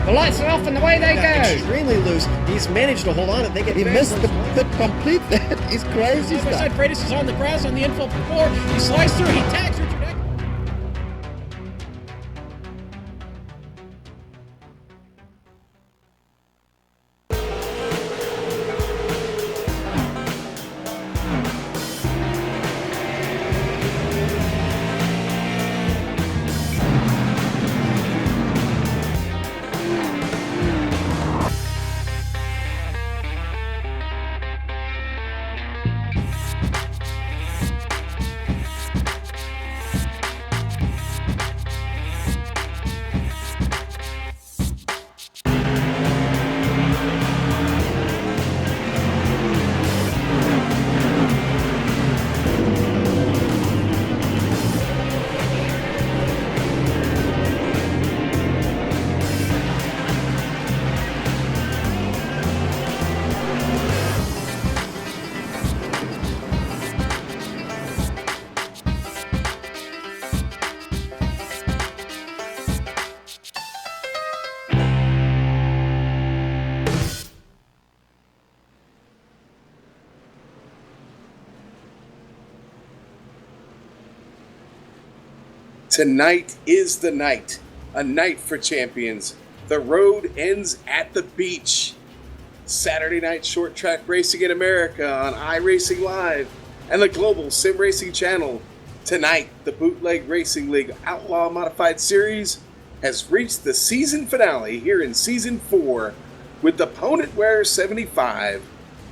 The lights are off and away they go. Extremely loose. He's managed to hold on. I think He missed the complete that. He's crazy stuff. Overside Freitas is on the grass on the infield floor. He slides through. He tags Richard Eck. Tonight is the night, a night for champions. The road ends at the beach. Saturday night short track racing in America on iRacing Live and the Global Sim Racing Channel. Tonight, the Bootleg Racing League Outlaw Modified Series has reached the season finale here in Season 4 with the Opponent Wearer 75.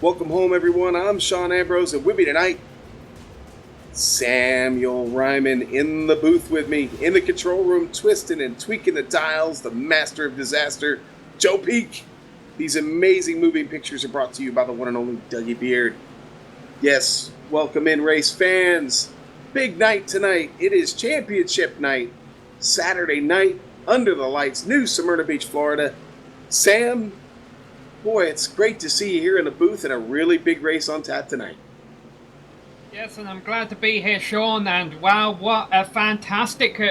Welcome home, everyone. I'm Sean Ambrose, and with me tonight, Samuel Ryman in the booth with me, in the control room, twisting and tweaking the dials, the master of disaster, Joe Peak. These amazing moving pictures are brought to you by the one and only Dougie Beard. Yes, welcome in, race fans. Big night tonight. It is championship night. Saturday night, under the lights, New Smyrna Beach, Florida. Sam, boy, it's great to see you here in the booth and a really big race on tap tonight. Yes, and I'm glad to be here, Sean, and wow, what a fantastic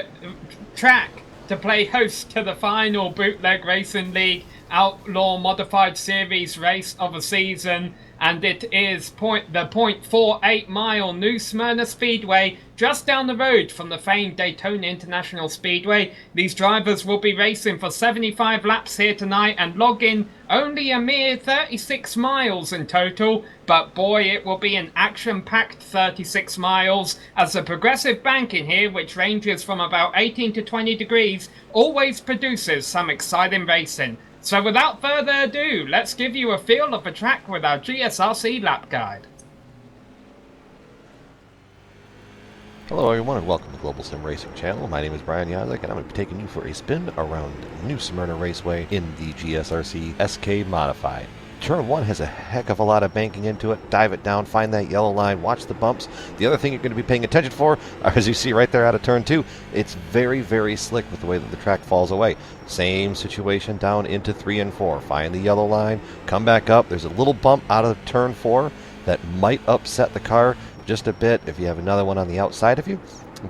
track to play host to the final Bootleg Racing League Outlaw Modified Series race of the season, and it is the 0.48 mile New Smyrna Speedway just down the road from the famed Daytona International Speedway. These drivers will be racing for 75 laps here tonight and log in only a mere 36 miles in total, but boy, it will be an action-packed 36 miles as the progressive banking here, which ranges from about 18 to 20 degrees, always produces some exciting racing. So without further ado, let's give you a feel of the track with our GSRC lap guide. Hello everyone and welcome to the Global Sim Racing Channel. My name is Brian Yazek and I'm going to be taking you for a spin around New Smyrna Raceway in the GSRC SK Modified. Turn 1 has a heck of a lot of banking into it. Dive it down, find that yellow line, watch the bumps. The other thing you're going to be paying attention for, as you see right there out of Turn 2, it's very, very slick with the way that the track falls away. Same situation down into 3 and 4. Find the yellow line, come back up. There's a little bump out of Turn 4 that might upset the car just a bit if you have another one on the outside of you.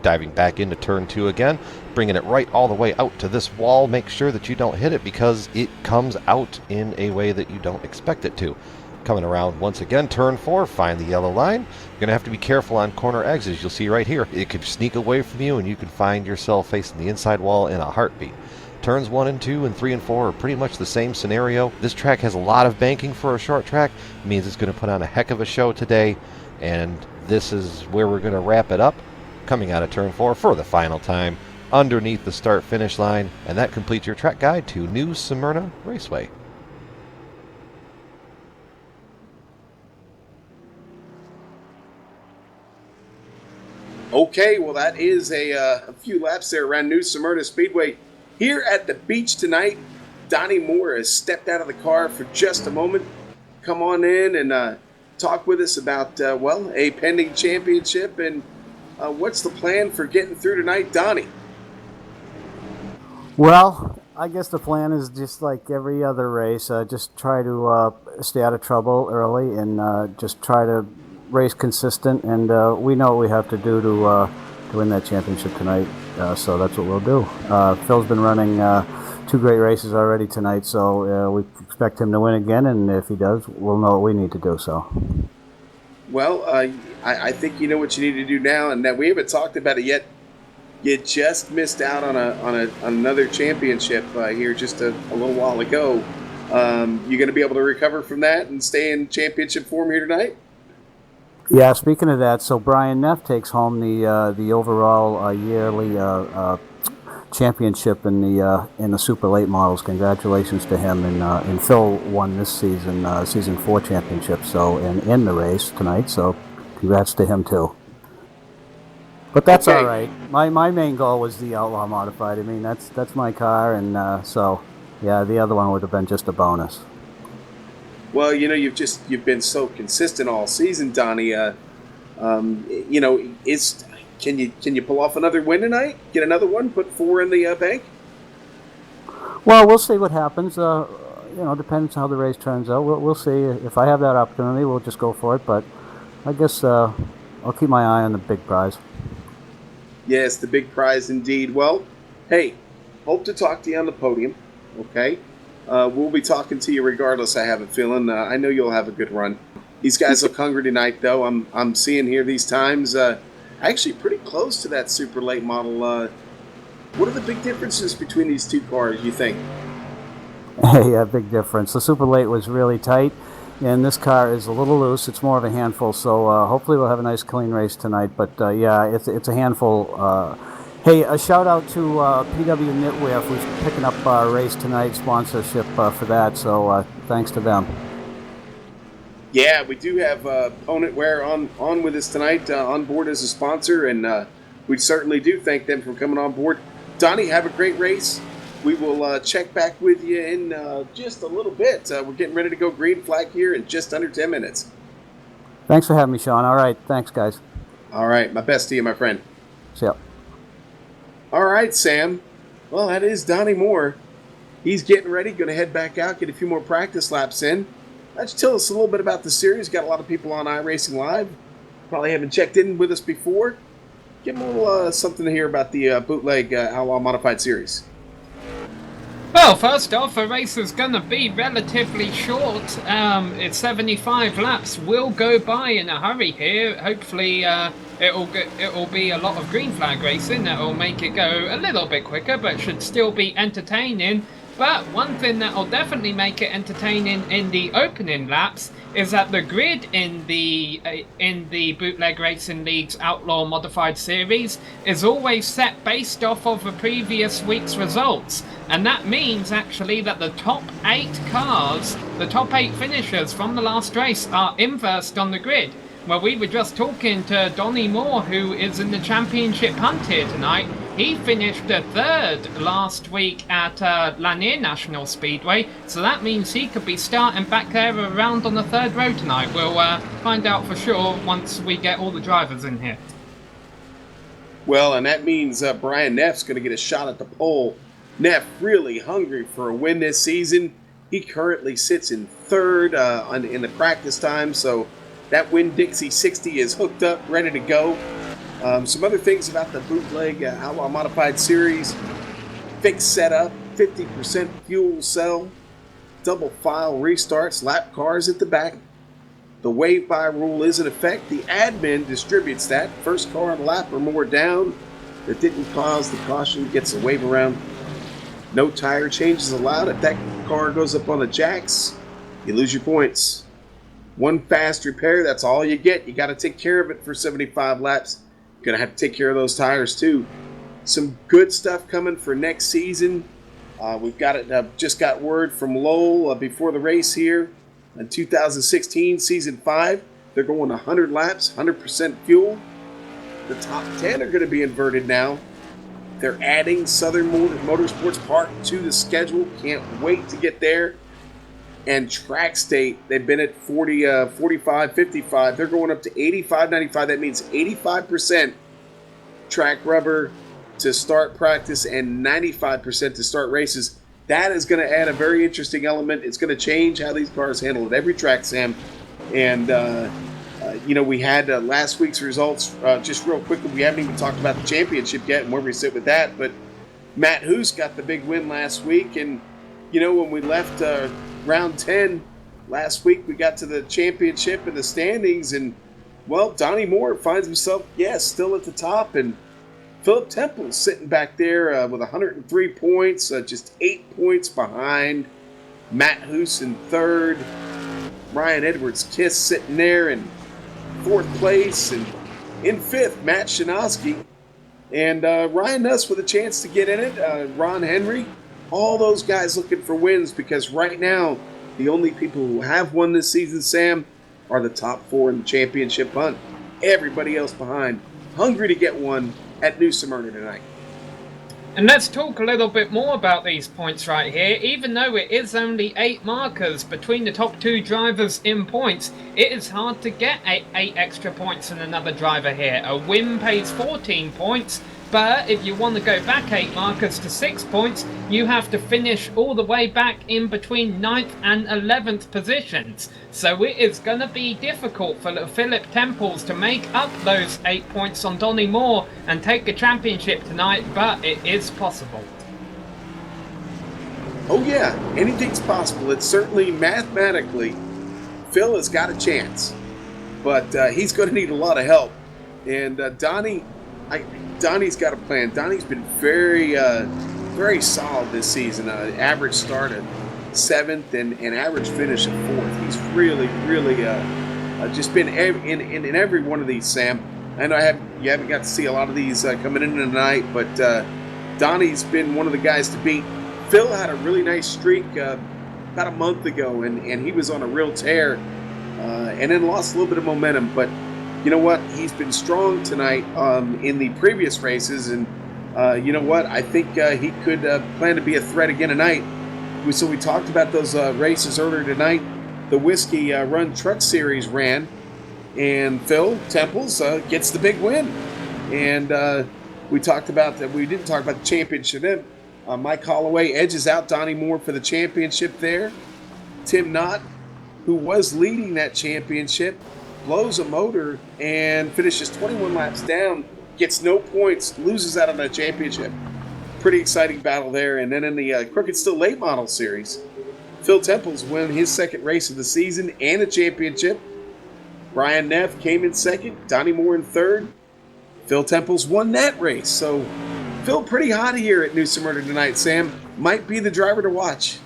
Diving back into Turn 2 again, bringing it right all the way out to this wall. Make sure that you don't hit it because it comes out in a way that you don't expect it to. Coming around once again, Turn 4, find the yellow line. You're going to have to be careful on corner exits. You'll see right here, it could sneak away from you and you could find yourself facing the inside wall in a heartbeat. Turns 1 and 2 and 3 and 4 are pretty much the same scenario. This track has a lot of banking for a short track. It means it's going to put on a heck of a show today, and this is where we're going to wrap it up. Coming out of Turn 4 for the final time underneath the start-finish line, and that completes your track guide to New Smyrna Raceway. Okay, well that is a few laps there around New Smyrna Speedway. Here at the beach tonight, Donnie Moore has stepped out of the car for just a moment. Come on in and talk with us about, a pending championship and what's the plan for getting through tonight, Donnie? Well, I guess the plan is just like every other race, just try to stay out of trouble early and just try to race consistent. And we know what we have to do to win that championship tonight, so that's what we'll do. Phil's been running 2 two great races already tonight, so we expect him to win again, and if he does, we'll know what we need to do. So. Well, I think you know what you need to do now, and that we haven't talked about it yet. You just missed out on another championship here just a little while ago. You going to be able to recover from that and stay in championship form here tonight? Yeah, speaking of that, so Brian Neff takes home the overall yearly championship in the super late models. Congratulations to him, and Phil won this season 4 championship. So and in the race tonight, so congrats to him too. But that's okay. All right. My main goal was the Outlaw Modified. I mean, that's my car, and so yeah, the other one would have been just a bonus. Well, you know, you've been so consistent all season, Donnie. You know, can you pull off another win tonight? Get another one? Put 4 in the bank? Well, we'll see what happens. Depends how the race turns out. We'll see. If I have that opportunity, we'll just go for it. But I guess I'll keep my eye on the big prize. Yes, the big prize indeed. Well, hey, hope to talk to you on the podium, okay? We'll be talking to you regardless, I have a feeling. I know you'll have a good run. These guys look hungry tonight, though. I'm seeing here these times actually pretty close to that super late model. What are the big differences between these two cars, you think? Yeah, big difference. The super late was really tight, and this car is a little loose. It's more of a handful, so hopefully we'll have a nice clean race tonight. But yeah, it's a handful. Hey, a shout out to PW Knitwear who's picking up our race tonight sponsorship for that. So thanks to them. Yeah, we do have Opponent Wear on with us tonight, on board as a sponsor, and we certainly do thank them for coming on board. Donnie, have a great race. We will check back with you in just a little bit. We're getting ready to go green flag here in just under 10 minutes. Thanks for having me, Sean. All right, thanks, guys. All right, my best to you, my friend. See ya. All right, Sam. Well, that is Donnie Moore. He's getting ready, going to head back out, get a few more practice laps in. Why don't you tell us a little bit about the series? Got a lot of people on iRacing Live. Probably haven't checked in with us before. Give them a little something to hear about the Bootleg Outlaw Modified Series. Well, first off, the race is going to be relatively short. It's 75 laps. Will go by in a hurry here. Hopefully, it'll be a lot of green flag racing that will make it go a little bit quicker, but should still be entertaining. But one thing that will definitely make it entertaining in the opening laps is that the grid in the Bootleg Racing League's Outlaw Modified Series is always set based off of the previous week's results. And that means actually that the top 8 cars, the top 8 finishers from the last race are inversed on the grid. Well, we were just talking to Donnie Moore, who is in the championship hunt here tonight. He finished 3rd last week at Lanier National Speedway, so that means he could be starting back there around on the 3rd row tonight. We'll find out for sure once we get all the drivers in here. Well, and that means Brian Neff's going to get a shot at the pole. Neff really hungry for a win this season. He currently sits in 3rd in the practice time, so that Winn-Dixie 60 is hooked up, ready to go. Some other things about the Bootleg Outlaw Modified Series. Fixed setup, 50% fuel cell, double file restarts, lap cars at the back. The wave-by rule is in effect. The admin distributes that. First car on the lap or more down that didn't cause the caution gets a wave around. No tire changes allowed. If that car goes up on the jacks, you lose your points. One fast repair, that's all you get. You got to take care of it for 75 laps. You're going to have to take care of those tires too. Some good stuff coming for next season. We've got it. Just got word from Lowell before the race here. In 2016, Season 5, they're going 100 laps, 100% fuel. The top 10 are going to be inverted now. They're adding Southern Motorsports Park to the schedule. Can't wait to get there. And track state, they've been at 40, 45, 55. They're going up to 85, 95. That means 85% track rubber to start practice and 95% to start races. That is going to add a very interesting element. It's going to change how these cars handle at every track, Sam. And, we had last week's results. Just real quickly, we haven't even talked about the championship yet and where we sit with that. But Matt Hoos got the big win last week, and when we left round 10 last week, we got to the championship and the standings, and well, Donnie Moore finds himself, still at the top, and Philip Temple's sitting back there with 103 points, just 8 points behind Matt Hoos in third. Ryan Edwards Kiss sitting there in fourth place, and in fifth, Matt Shinosky. And Ryan Nuss with a chance to get in it. Ron Henry, all those guys looking for wins, because right now, the only people who have won this season, Sam, are the top 4 in the championship hunt. Everybody else behind, hungry to get one at New Smyrna tonight. And let's talk a little bit more about these points right here. Even though it is only 8 markers between the top 2 drivers in points, it is hard to get 8 extra points than another driver here. A win pays 14 points, but if you want to go back 8 markers to 6 points, you have to finish all the way back in between 9th and 11th positions. So it is going to be difficult for Philip Temples to make up those 8 points on Donnie Moore and take the championship tonight, but it is possible. Oh yeah, anything's possible. It's certainly mathematically, Phil has got a chance, but he's going to need a lot of help. And Donnie's got a plan. Donnie's been very, very solid this season. Average start at 7th and average finish at 4th. He's really, really just been in every one of these, Sam. I know you haven't got to see a lot of these coming in tonight, but Donnie's been one of the guys to beat. Phil had a really nice streak about a month ago, and he was on a real tear, and then lost a little bit of momentum, but you know what? He's been strong tonight in the previous races, and you know what? I think he could plan to be a threat again tonight. So we talked about those races earlier tonight. The Whiskey Run Truck Series ran, and Phil Temples gets the big win. And we talked about that. We didn't talk about the championship. Mike Holloway edges out Donnie Moore for the championship there. Tim Knott, who was leading that championship, blows a motor and finishes 21 laps down, gets no points, loses out on that championship. Pretty exciting battle there. And then in the Crooked Still Late Model Series, Phil Temples won his second race of the season and a championship. Brian Neff came in second, Donnie Moore in third. Phil Temples won that race. So Phil pretty hot here at New Smyrna tonight, Sam. Might be the driver to watch.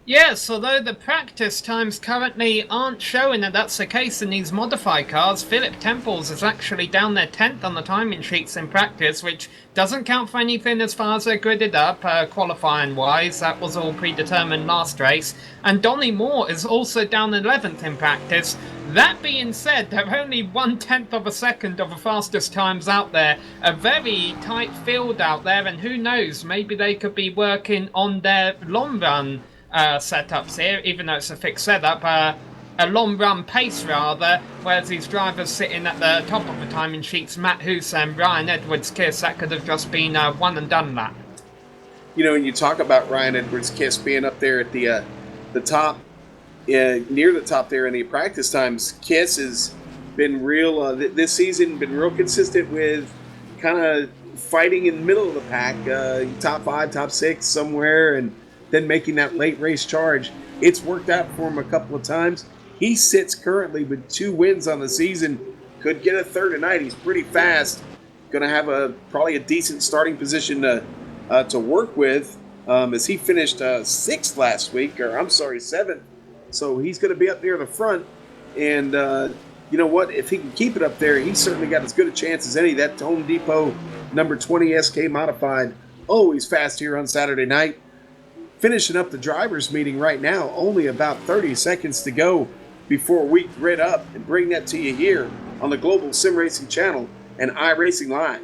Yes, although the practice times currently aren't showing that that's the case in these modified cars, Philip Temples is actually down there 10th on the timing sheets in practice, which doesn't count for anything as far as they're gridded up, qualifying-wise. That was all predetermined last race. And Donnie Moore is also down 11th in practice. That being said, they're only 1/10 of a second of the fastest times out there. A very tight field out there, and who knows, maybe they could be working on their long-run setups here, even though it's a fixed setup, a long run pace rather, whereas these drivers sitting at the top of the timing sheets, Matt Hoos and Ryan Edwards Kiss, that could have just been a one and done lap. And you talk about Ryan Edwards Kiss being up there at the top, near the top there in the practice times. Kiss has been real this season, been real consistent with kind of fighting in the middle of the pack, top 5, top 6 somewhere, and then making that late race charge. It's worked out for him a couple of times. He sits currently with 2 wins on the season. Could get a third tonight. He's pretty fast. Going to have probably a decent starting position to work with, as he finished 6th last week, or I'm sorry, 7th. So he's going to be up near the front. And you know what? If he can keep it up there, he's certainly got as good a chance as any. That Home Depot number 20 SK Modified, always fast here on Saturday night. Finishing up the drivers' meeting right now, only about 30 seconds to go before we grid up and bring that to you here on the Global Sim Racing Channel and iRacing Live.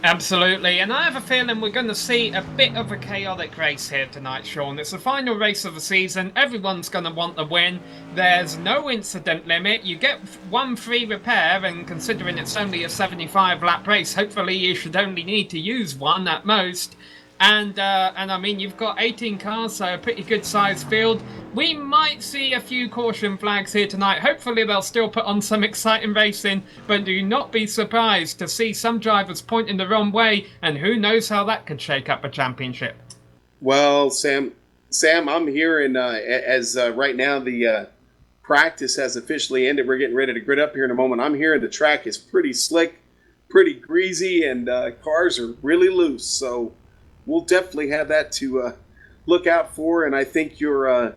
Absolutely, and I have a feeling we're going to see a bit of a chaotic race here tonight, Sean. It's the final race of the season. Everyone's going to want the win. There's no incident limit. You get 1 free repair, and considering it's only a 75-lap race, hopefully you should only need to use 1 at most. And I mean, you've got 18 cars, so a pretty good sized field. We might see a few caution flags here tonight. Hopefully they'll still put on some exciting racing, but do not be surprised to see some drivers pointing the wrong way, and who knows how that could shake up a championship. Well, Sam, I'm hearing as right now the practice has officially ended. We're getting ready to grid up here in a moment. I'm hearing the track is pretty slick, pretty greasy, and cars are really loose. So we'll definitely have that to look out for. And I think your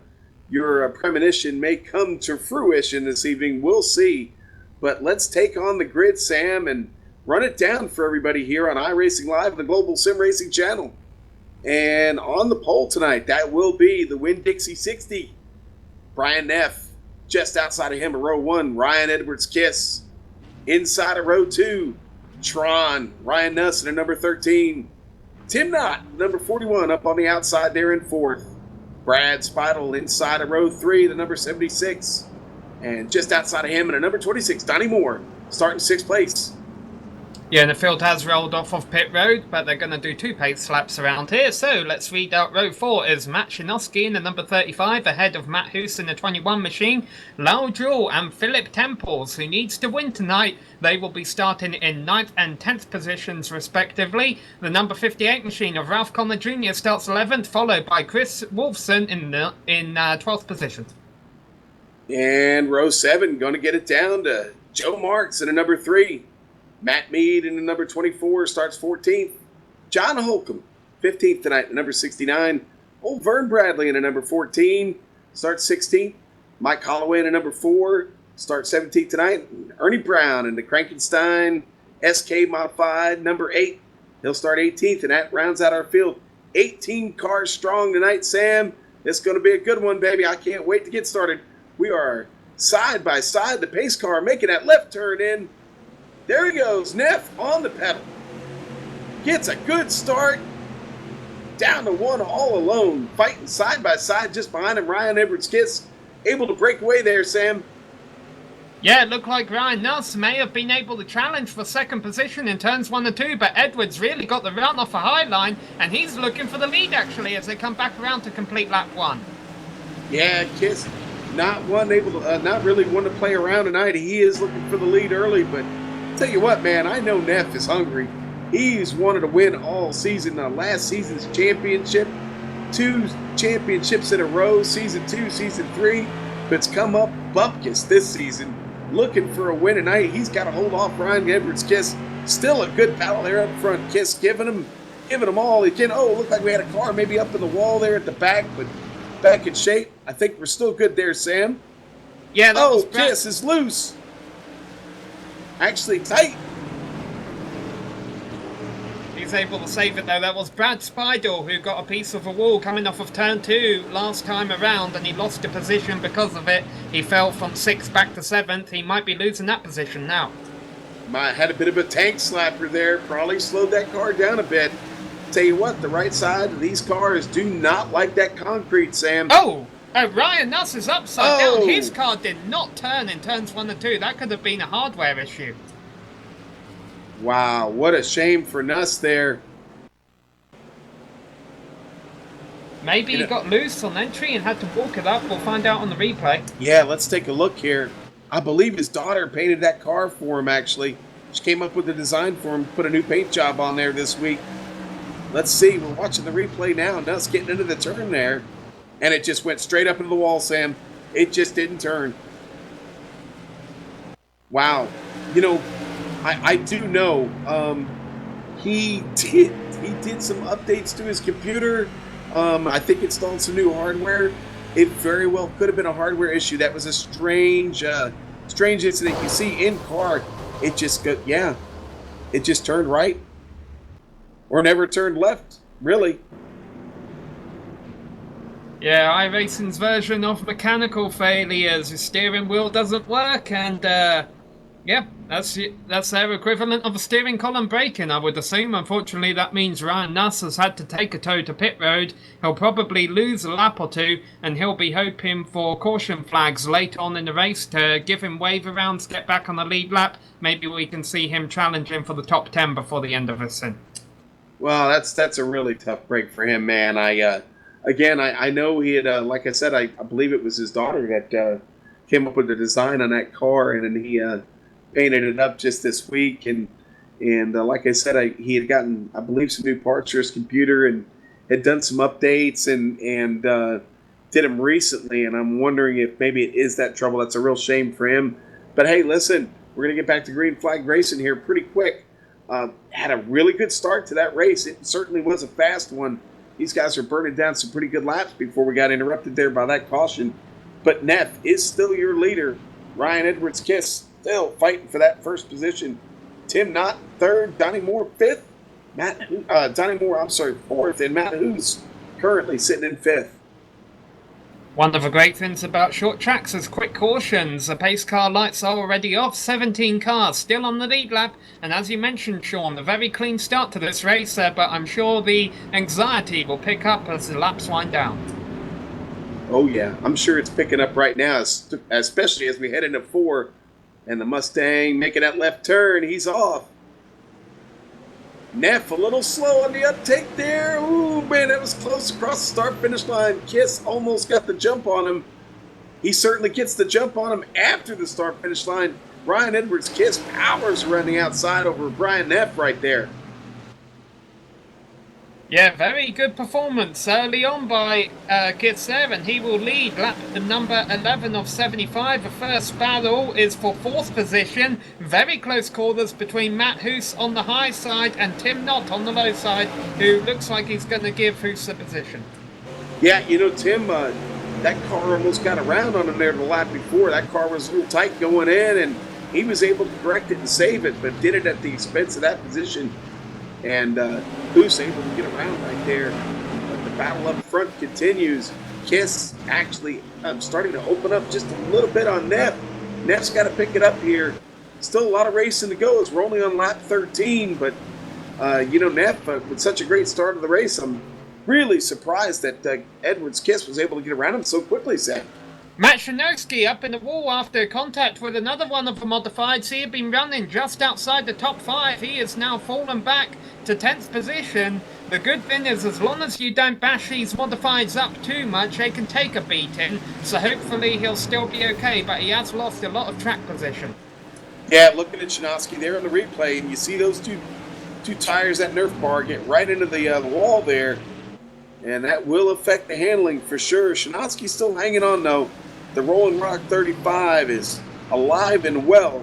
premonition may come to fruition this evening. We'll see. But let's take on the grid, Sam, and run it down for everybody here on iRacing Live, the Global Sim Racing channel. And on the pole tonight, that will be the Winn-Dixie 60. Brian Neff, just outside of him, row 1, Ryan Edwards-Kiss. Inside of row 2, Tron, Ryan Nuss in number 13. Tim Knott, number 41, up on the outside there in 4th. Brad Speidel inside of row 3, the number 76. And just outside of him in number 26, Donnie Moore, starting 6th place. Yeah, and the field has rolled off of pit road, but they're going to do 2 pace laps around here. So let's read out row 4 is Matt Shinoski in the number 35, ahead of Matt Hoos in the 21 machine, Lau Jewell and Philip Temples, who needs to win tonight. They will be starting in 9th and 10th positions respectively. The number 58 machine of Ralph Connor Jr. starts 11th, followed by Chris Wolfson in 12th position. And row 7, going to get it down to Joe Marks in the number 3. Matt Mead in the number 24 starts 14th. John Holcomb, 15th tonight, the number 69. Old Vern Bradley in the number 14 starts 16th. Mike Holloway in the number 4 starts 17th tonight. Ernie Brown in the Krankenstein SK Modified number 8. He'll start 18th, and that rounds out our field. 18 cars strong tonight, Sam. It's going to be a good one, baby. I can't wait to get started. We are side by side. The pace car making that left turn in. There he goes, Neff on the pedal. Gets a good start. Down to 1 all alone. Fighting side by side just behind him. Ryan Edwards-Kiss able to break away there, Sam. Yeah, it looked like Ryan Nuss may have been able to challenge for 2nd position in turns 1 and 2, but Edwards really got the run off a high line, and he's looking for the lead actually as they come back around to complete lap 1. Yeah, Kiss not really one to play around tonight. He is looking for the lead early, but tell you what, man, I know Neff is hungry. He's wanted to win all season. Last season's championship, 2 championships in a row, season 2, season 3. But it's come up bupkis this season, looking for a win tonight. He's got to hold off Ryan Edwards-Kiss. Still a good battle there up front. Kiss giving him all he can. Oh, looked like we had a car maybe up in the wall there at the back, but back in shape. I think we're still good there, Sam. Yeah, Kiss is loose. Actually tight. He's able to save it though. That was Brad Speidel who got a piece of a wall coming off of turn 2 last time around, and he lost a position because of it. He fell from 6th back to 7th. He might be losing that position now. Had a bit of a tank slapper there. Probably slowed that car down a bit. Tell you what, the right side of these cars do not like that concrete, Sam. Oh! Ryan Nuss is upside down. His car did not turn in turns 1 and 2. That could have been a hardware issue. Wow, what a shame for Nuss there. Maybe he got loose on entry and had to walk it up. We'll find out on the replay. Yeah, let's take a look here. I believe his daughter painted that car for him, actually. She came up with the design for him, put a new paint job on there this week. Let's see, we're watching the replay now. Nuss getting into the turn there. And it just went straight up into the wall, Sam. It just didn't turn. Wow. You know, I do know he did some updates to his computer. I think installed some new hardware. It very well could have been a hardware issue. That was a strange incident. You see in car, it just it just turned right. Or never turned left, really. Yeah, iRacing's version of mechanical failures. The steering wheel doesn't work, and yeah, that's their equivalent of a steering column breaking, I would assume. Unfortunately, that means Ryan Nuss has had to take a tow to pit road. He'll probably lose a lap or 2, and he'll be hoping for caution flags late on in the race to give him wave arounds, get back on the lead lap. Maybe we can see him challenging for the top 10 before the end of the stint. Well, that's a really tough break for him, man. I know he had, like I said, I believe it was his daughter that came up with the design on that car, and then he painted it up just this week. And like I said, he had gotten, I believe, some new parts for his computer and had done some updates and did them recently. And I'm wondering if maybe it is that trouble. That's a real shame for him. But hey, listen, we're gonna get back to green flag racing here pretty quick. Had a really good start to that race. It certainly was a fast one. These guys are burning down some pretty good laps before we got interrupted there by that caution. But Neff is still your leader. Ryan Edwards-Kiss still fighting for that first position. Tim Knott third, Donnie Moore fifth, fourth, and Matt Hoos currently sitting in fifth. One of the great things about short tracks is quick cautions. The pace car lights are already off. 17 cars still on the lead lap. And as you mentioned, Sean, a very clean start to this race, but I'm sure the anxiety will pick up as the laps wind down. Oh, yeah. I'm sure it's picking up right now, especially as we head into 4. And the Mustang making that left turn. He's off. Neff a little slow on the uptake there. Ooh, man, that was close across the start-finish line. Kiss almost got the jump on him. He certainly gets the jump on him after the start-finish line. Ryan Edwards-Kiss powers around the outside over Brian Neff right there. Yeah, very good performance early on by Kiss there, and he will lead lap number 11 of 75. The first battle is for 4th position. Very close quarters between Matt Hoos on the high side and Tim Knott on the low side, who looks like he's going to give Hoos the position. Yeah, Tim, that car almost got around on him there the lap before. That car was a little tight going in, and he was able to correct it and save it, but did it at the expense of that position. And Hoos able to get around right there. But the battle up front continues. Kiss actually starting to open up just a little bit on Neff. Neff's got to pick it up here. Still a lot of racing to go as we're only on lap 13. But, Neff, with such a great start of the race, I'm really surprised that Edwards-Kiss was able to get around him so quickly, Sam. Matt Shanowski up in the wall after contact with another one of the modifieds. He had been running just outside the top 5. He has now fallen back to 10th position. The good thing is, as long as you don't bash these modifieds up too much, they can take a beating. So hopefully he'll still be okay, but he has lost a lot of track position. Yeah, looking at Shanowski there on the replay, and you see those two tires, that Nerf bar, get right into the wall there. And that will affect the handling for sure. Shanowski's still hanging on, though. The Rolling Rock 35 is alive and well.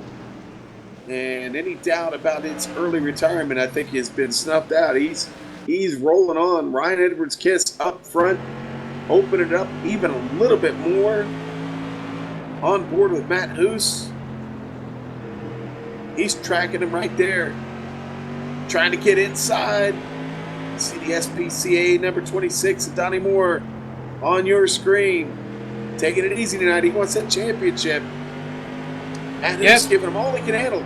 And any doubt about its early retirement, I think, has been snuffed out. He's rolling on. Ryan Edwards-Kiss up front, open it up even a little bit more. On board with Matt Hoos. He's tracking him right there. Trying to get inside. See the SPCA number 26 and Donnie Moore on your screen. Taking it easy tonight. He wants that championship. And he's giving him all he can handle.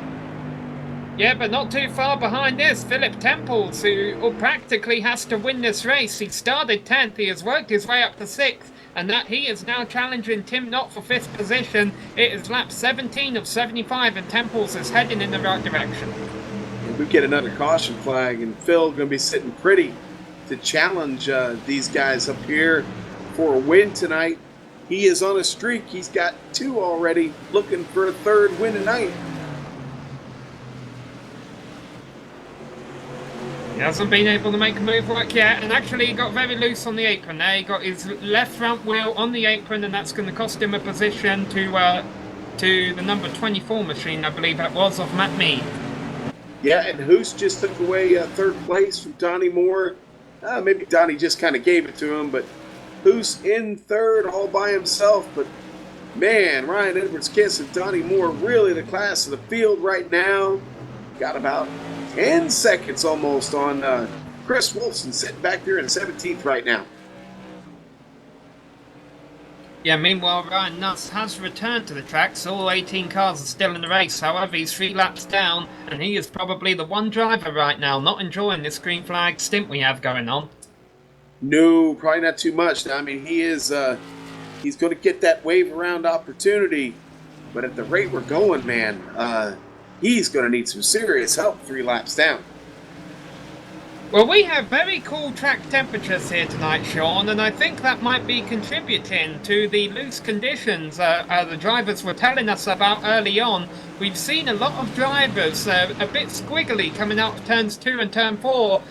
Yeah, but not too far behind this, Philip Temples, who practically has to win this race. He started 10th, he has worked his way up to 6th, and that he is now challenging Tim Knott for 5th position. It is lap 17 of 75, and Temples is heading in the right direction. And we get another caution flag, and Phil going to be sitting pretty to challenge these guys up here for a win tonight. He is on a streak. He's got 2 already, looking for a 3rd win tonight. He hasn't been able to make a move work yet, and actually he got very loose on the apron there. He got his left front wheel on the apron, and that's going to cost him a position to the number 24 machine, I believe that was, of Matt Mead. Yeah, and Hoos just took away 3rd place from Donnie Moore. Maybe Donnie just kind of gave it to him, but Hoos in 3rd all by himself. But, man, Ryan Edwards-Kiss and Donnie Moore really the class of the field right now. Got about 10 seconds almost on Chris Wilson sitting back there in 17th right now. Yeah, meanwhile, Ryan Nuss has returned to the track, so all 18 cars are still in the race. However, he's 3 laps down, and he is probably the one driver right now not enjoying this green flag stint we have going on. No, probably not too much. I mean, he's going to get that wave around opportunity, but at the rate we're going, man, he's going to need some serious help 3 laps down. Well, we have very cool track temperatures here tonight, Sean, and I think that might be contributing to the loose conditions the drivers were telling us about early on. We've seen a lot of drivers a bit squiggly coming out of turns 2 and turn 4,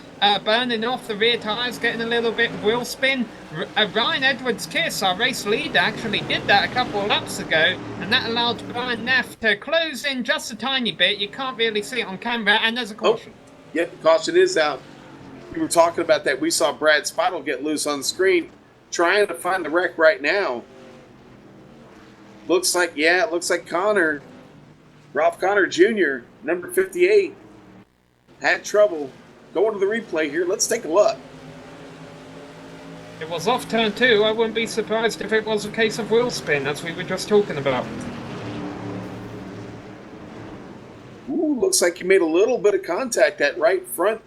burning off the rear tyres, getting a little bit of wheel spin. Ryan Edwards-Kiss, our race leader, actually did that a couple of laps ago, and that allowed Brian Neff to close in just a tiny bit. You can't really see it on camera, and there's a caution. Yep, caution is out. We were talking about that. We saw Brad Spottle get loose on the screen, trying to find the wreck right now. Looks like Connor, Ralph Connor Jr., number 58, had trouble. Going to the replay here. Let's take a look. It was off turn 2. I wouldn't be surprised if it was a case of wheel spin, as we were just talking about. Ooh, looks like he made a little bit of contact at right front.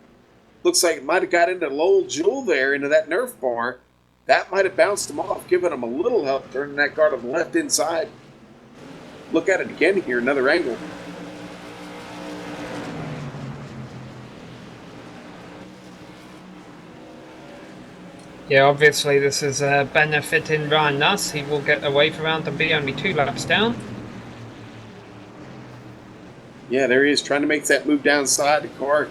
Looks like it might have got into Lowell Jewell there, into that Nerf bar. That might have bounced him off, giving him a little help turning that car to the left inside. Look at it again here, another angle. Yeah, obviously this is benefiting Ryan Nuss. He will get the wave around and be only 2 laps down. Yeah, there he is, trying to make that move downside. The car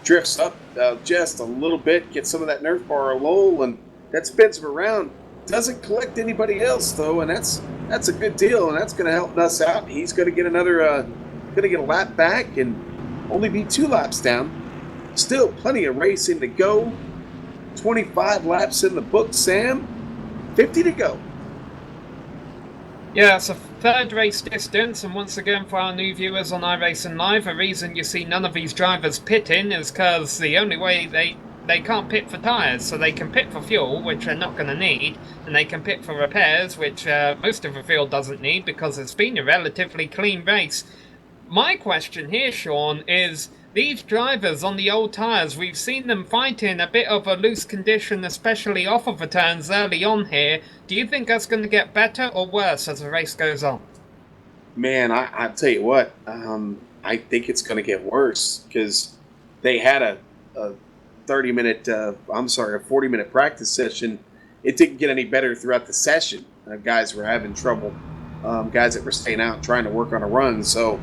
drifts up just a little bit, gets some of that Nerf bar low, and that spins him around. Doesn't collect anybody else though, and that's a good deal, and that's going to help Nuss out. He's going to get a lap back and only be 2 laps down. Still plenty of racing to go. 25 laps in the book, Sam. 50 to go. Yeah, it's a 3rd race distance, and once again for our new viewers on iRacing Live, the reason you see none of these drivers pitting is because the only way they can't pit for tyres, so they can pit for fuel, which they're not going to need, and they can pit for repairs, which most of the field doesn't need because it's been a relatively clean race. My question here, Sean, is these drivers on the old tyres, we've seen them fighting a bit of a loose condition, especially off of the turns early on here. Do you think that's going to get better or worse as the race goes on? Man, I tell you what, I think it's going to get worse because they had a 40-minute practice session. It didn't get any better throughout the session. Guys were having trouble, guys that were staying out and trying to work on a run. So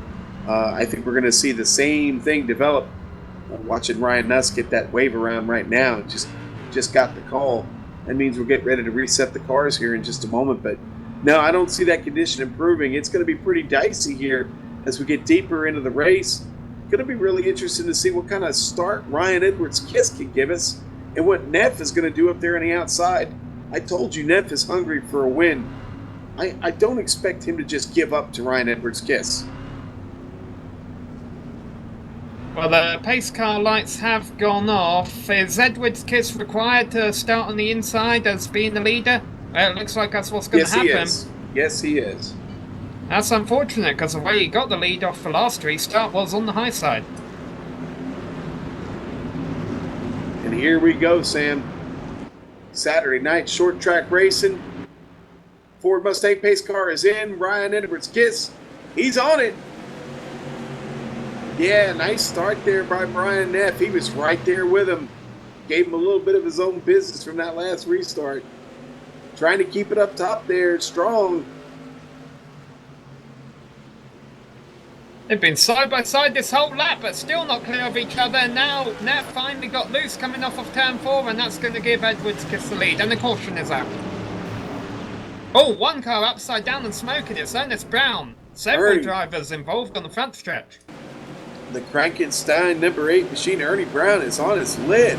I think we're going to see the same thing develop. Watching Ryan Nuss get that wave around right now, just got the call. That means we'll get ready to reset the cars here in just a moment. But no, I don't see that condition improving. It's going to be pretty dicey here as we get deeper into the race. Going to be really interesting to see what kind of start Ryan Edwards-Kiss can give us and what Neff is going to do up there on the outside. I told you Neff is hungry for a win. I don't expect him to just give up to Ryan Edwards-Kiss. Well, the pace car lights have gone off. Is Edwards-Kiss required to start on the inside as being the leader? Well, it looks like that's what's going to happen. Yes, he is. That's unfortunate because the way he got the lead off the last restart was on the high side. And here we go, Sam. Saturday night short track racing. Ford Mustang pace car is in. Ryan Edwards-Kiss, he's on it. Yeah, nice start there by Brian Neff. He was right there with him. Gave him a little bit of his own business from that last restart. Trying to keep it up top there, strong. They've been side by side this whole lap, but still not clear of each other. Now Neff finally got loose coming off of turn 4, and that's going to give Edwards-Kiss the lead, and the caution is out. Oh, one car upside down and smoking. It's Ernest Brown. Several drivers involved on the front stretch. The Frankenstein number 8 machine, Ernie Brown, is on his lid.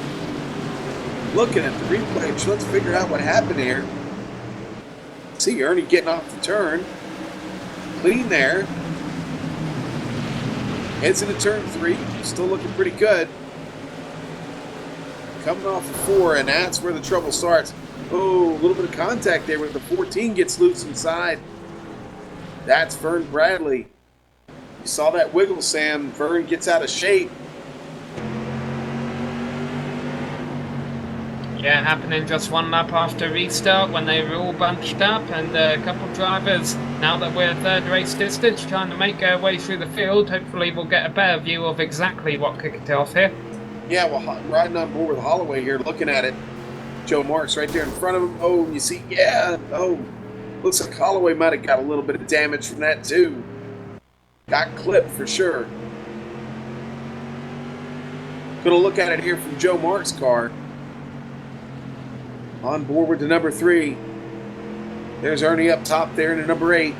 Looking at the replay, let's figure out what happened here. See Ernie getting off the turn. Clean there. Heads into turn 3. Still looking pretty good. Coming off of 4, and that's where the trouble starts. Oh, a little bit of contact there when the 14 gets loose inside. That's Vern Bradley. You saw that wiggle, Sam. Vern gets out of shape. Yeah, happening just one lap after restart when they were all bunched up, and a couple of drivers, now that we're 3rd race distance, trying to make their way through the field. Hopefully we'll get a better view of exactly what kicked it off here. Yeah, well, riding on board with Holloway here, looking at it. Joe Marks right there in front of him. Oh, you see, looks like Holloway might have got a little bit of damage from that too. Got clipped for sure. Gonna look at it here from Joe Marks' car. On board with the number 3. There's Ernie up top there in the number 8.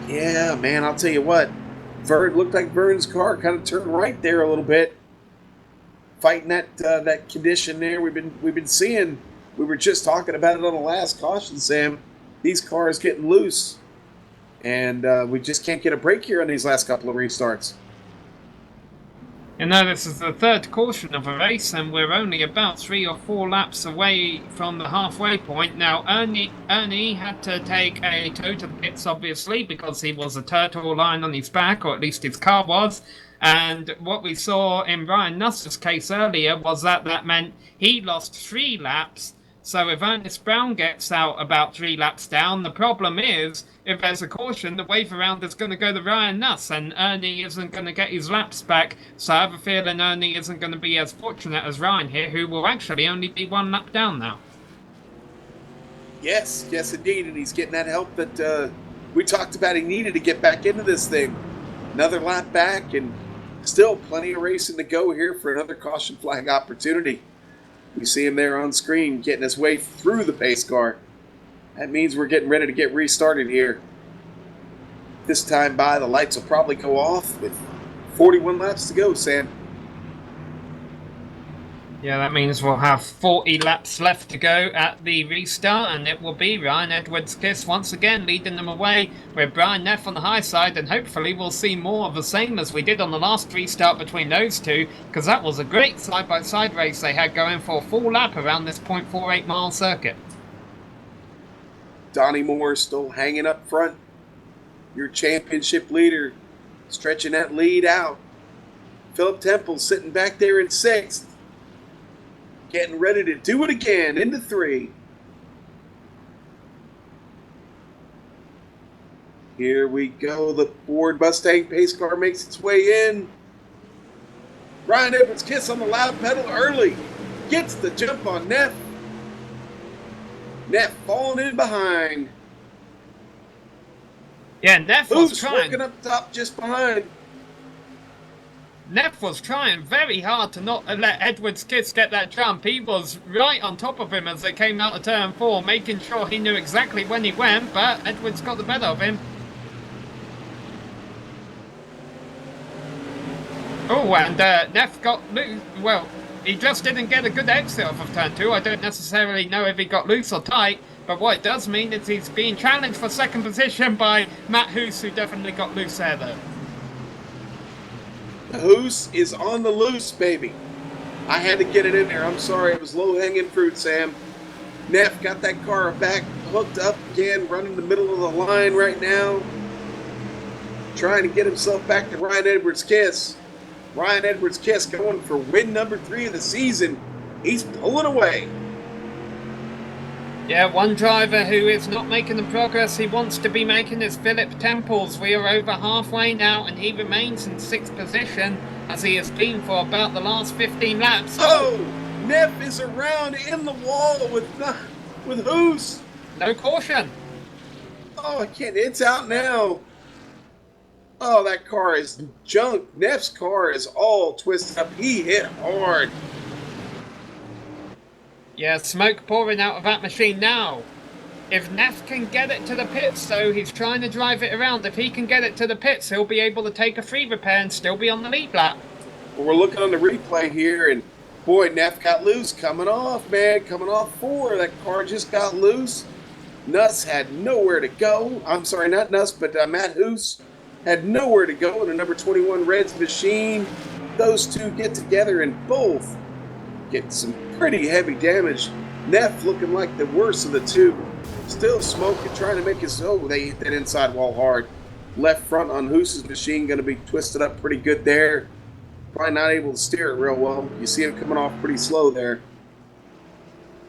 Yeah, man, I'll tell you what. Looked like Vern's car kind of turned right there a little bit. Fighting that condition there we've been seeing. We were just talking about it on the last caution, Sam. These cars getting loose, and we just can't get a break here on these last couple of restarts. You know, this is the third caution of a race, and we're only about 3 or 4 laps away from the halfway point. Now, Ernie had to take a tow to the pits, obviously, because he was a turtle lying on his back, or at least his car was. And what we saw in Ryan Nuss's case earlier was that meant he lost 3 laps. So if Ernest Brown gets out about 3 laps down, the problem is, if there's a caution, the wave around is going to go to Ryan Nuss, and Ernie isn't going to get his laps back. So I have a feeling Ernie isn't going to be as fortunate as Ryan here, who will actually only be 1 lap down now. Yes, indeed, and he's getting that help that we talked about he needed to get back into this thing. Another lap back, and still plenty of racing to go here for another caution flag opportunity. We see him there on screen getting his way through the pace car. That means we're getting ready to get restarted here. This time by, the lights will probably go off with 41 laps to go, Sam. Yeah, that means we'll have 40 laps left to go at the restart, and it will be Ryan Edwards-Kiss once again leading them away with Brian Neff on the high side, and hopefully we'll see more of the same as we did on the last restart between those two, because that was a great side-by-side race they had going for a full lap around this 0.48 mile circuit. Donnie Moore still hanging up front. Your championship leader stretching that lead out. Philip Temple sitting back there in 6th. Getting ready to do it again into 3. Here we go. The Ford Mustang pace car makes its way in. Ryan Edwards-Kiss on the loud pedal early. Gets the jump on Neff. Neff falling in behind. Yeah, Neff was Who's trying. working up top just behind? Neff was trying very hard to not let Edwards-Kiss get that jump. He was right on top of him as they came out of turn 4, making sure he knew exactly when he went, but Edwards got the better of him. Oh, and Neff got loose. Well, he just didn't get a good exit off of turn 2. I don't necessarily know if he got loose or tight, but what it does mean is he's being challenged for second position by Matt Hoos, who definitely got loose there, though. The Hoos is on the loose, baby. I had to get it in there. I'm sorry. It was low-hanging fruit, Sam. Neff got that car back hooked up again, running the middle of the line right now. Trying to get himself back to Ryan Edwards-Kiss. Ryan Edwards-Kiss going for win number 3 of the season. He's pulling away. Yeah, one driver who is not making the progress he wants to be making is Philip Temples. We are over halfway now, and he remains in 6th position, as he has been for about the last 15 laps. Oh! Neff is around in the wall with Hoos. No caution. Oh, I can't. It's out now. Oh, that car is junk. Neff's car is all twisted up. He hit hard. Yeah, smoke pouring out of that machine now. If Neff can get it to the pits, though, he's trying to drive it around. If he can get it to the pits, he'll be able to take a free repair and still be on the lead lap. Well, we're looking on the replay here, and boy, Neff got loose. Coming off, man. Coming off 4. That car just got loose. Nuss had nowhere to go. I'm sorry, not Nuss, but Matt Hoos had nowhere to go in the number 21 Reds machine. Those two get together and both get some pretty heavy damage. Neff looking like the worst of the two. Still smoking, trying to make his... Oh, they hit that inside wall hard. Left front on Hoos's machine going to be twisted up pretty good there. Probably not able to steer it real well. You see him coming off pretty slow there.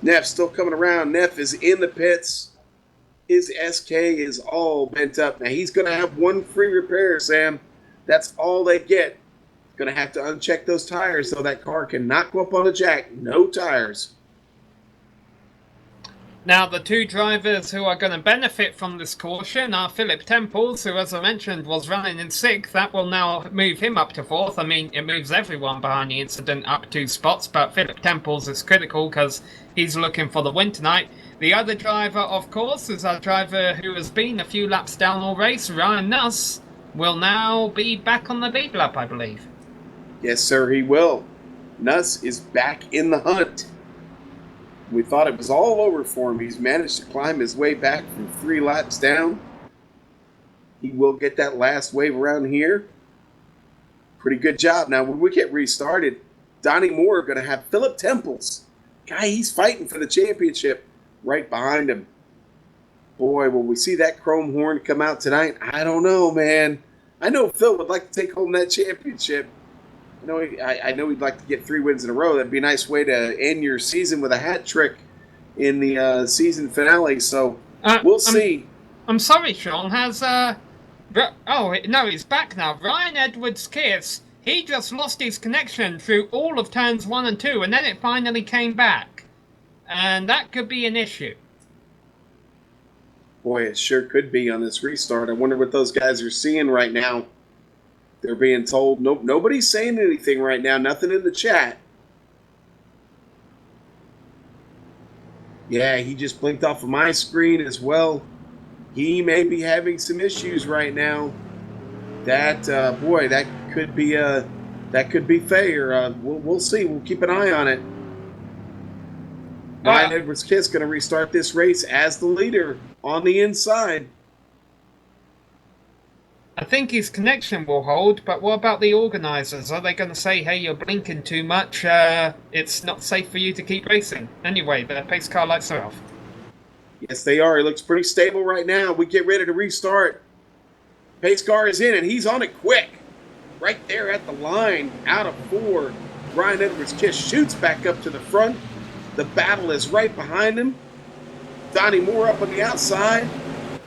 Neff still coming around. Neff is in the pits. His SK is all bent up. Now, he's going to have one free repair, Sam. That's all they get. Going to have to uncheck those tires so that car cannot go up on the jack. No tires. Now, the two drivers who are going to benefit from this caution are Philip Temples, who, as I mentioned, was running in 6th. That will now move him up to 4th. I mean, it moves everyone behind the incident up 2 spots, but Philip Temples is critical because he's looking for the win tonight. The other driver, of course, is our driver who has been a few laps down all race, Ryan Nuss, will now be back on the lead lap, I believe. Yes, sir, he will. Nuss is back in the hunt. We thought it was all over for him. He's managed to climb his way back from 3 laps down. He will get that last wave around here. Pretty good job. Now, when we get restarted, Donnie Moore are going to have Philip Temples. Guy, he's fighting for the championship right behind him. Boy, will we see that chrome horn come out tonight? I don't know, man. I know Phil would like to take home that championship. I know he'd like to get 3 wins in a row. That'd be a nice way to end your season with a hat trick in the season finale. So we'll see. I'm sorry, Sean. Has oh no, he's back now. Ryan Edwards Kiss. He just lost his connection through all of turns 1 and 2, and then it finally came back, and that could be an issue. Boy, it sure could be on this restart. I wonder what those guys are seeing right now. They're being told, nope, nobody's saying anything right now. Nothing in the chat. Yeah, he just blinked off of my screen as well. He may be having some issues right now. That boy, that could be fair. We'll see. We'll keep an eye on it. Ryan Edwards Kiss going to restart this race as the leader on the inside. I think his connection will hold, but what about the organisers? Are they going to say, hey, you're blinking too much, it's not safe for you to keep racing? Anyway, the pace car lights are off. Yes, they are. It looks pretty stable right now. We get ready to restart. Pace car is in, and he's on it quick. Right there at the line, out of 4. Ryan Edwards Kiss shoots back up to the front. The battle is right behind him. Donnie Moore up on the outside.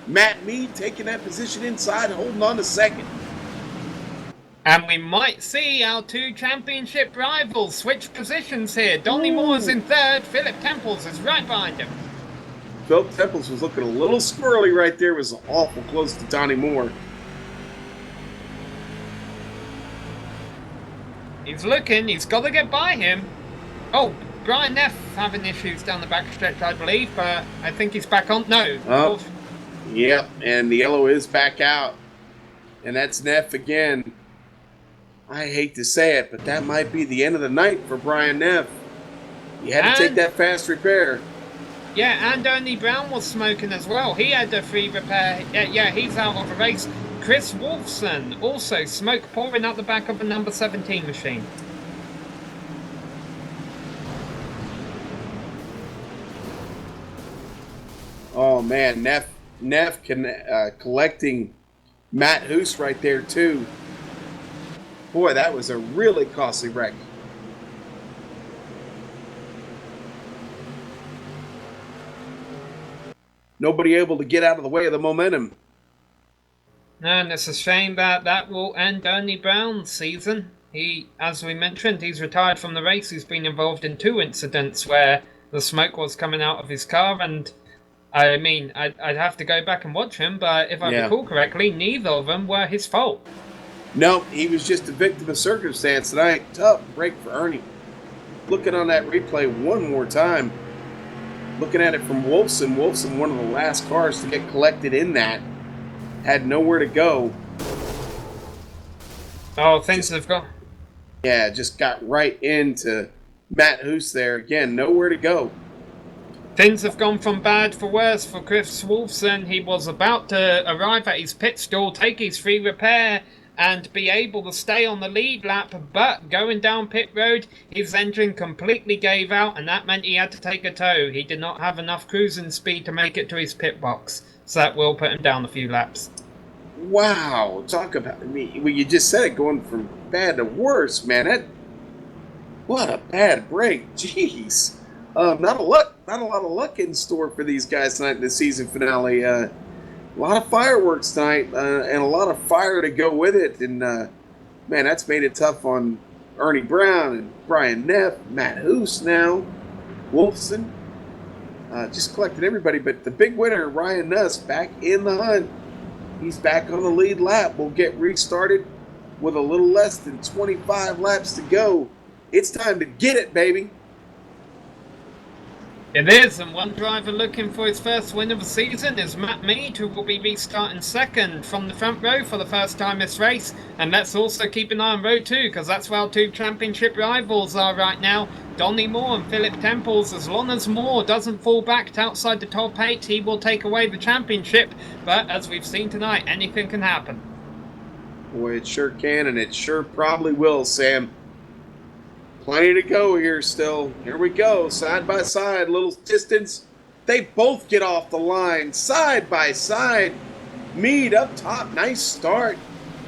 Matt Mead taking that position inside, holding on to 2nd. And we might see our 2 championship rivals switch positions here. Donnie Moore's in 3rd, Philip Temples is right behind him. Philip Temples was looking a little squirrely right there. It was awful close to Donnie Moore. He's looking, he's got to get by him. Oh, Brian Neff having issues down the backstretch, I believe, but I think he's back on. No. Oh. Yep, and the yellow is back out. And that's Neff again. I hate to say it, but that might be the end of the night for Brian Neff. He had to take that fast repair. Yeah, and Ernie Brown was smoking as well. He had a free repair. Yeah, he's out of the race. Chris Wolfson, also smoke pouring out the back of a number 17 machine. Oh, man, Neff collecting Matt Hoos right there, too. Boy, that was a really costly wreck. Nobody able to get out of the way of the momentum. And it's a shame that will end Ernie Brown's season. He, as we mentioned, he's retired from the race. He's been involved in 2 incidents where the smoke was coming out of his car, and I mean, I'd have to go back and watch him, but if I recall correctly, neither of them were his fault. No, he was just a victim of circumstance tonight. Tough break for Ernie. Looking on that replay one more time. Looking at it from Wolfson. Wolfson, one of the last cars to get collected in that. Had nowhere to go. Oh, things have gone. Yeah, just got right into Matt Hoos there. Again, nowhere to go. Things have gone from bad for worse for Chris Wolfson. He was about to arrive at his pit stall, take his free repair, and be able to stay on the lead lap, but going down pit road, his engine completely gave out, and that meant he had to take a tow. He did not have enough cruising speed to make it to his pit box, so that will put him down a few laps. Wow, talk about well, you just said it, going from bad to worse, man. What a bad break. Jeez. Not a lot of luck in store for these guys tonight in the season finale. A lot of fireworks tonight, and a lot of fire to go with it. And Man, that's made it tough on Ernie Brown and Brian Neff, Matt Hoos now, Wolfson. Just collected everybody, but the big winner, Ryan Nuss, back in the hunt. He's back on the lead lap. We'll get restarted with a little less than 25 laps to go. It's time to get it, baby. It is, and one driver looking for his first win of the season is Matt Mead, who will be restarting second from the front row for the first time this race. And let's also keep an eye on row 2, because that's where our two championship rivals are right now, Donnie Moore and Philip Temples. As long as Moore doesn't fall back to outside the top 8, he will take away the championship. But as we've seen tonight, anything can happen. Boy, it sure can, and it sure probably will, Sam. Plenty to go here still. Here we go, side by side, little distance. They both get off the line, side by side. Mead up top, nice start.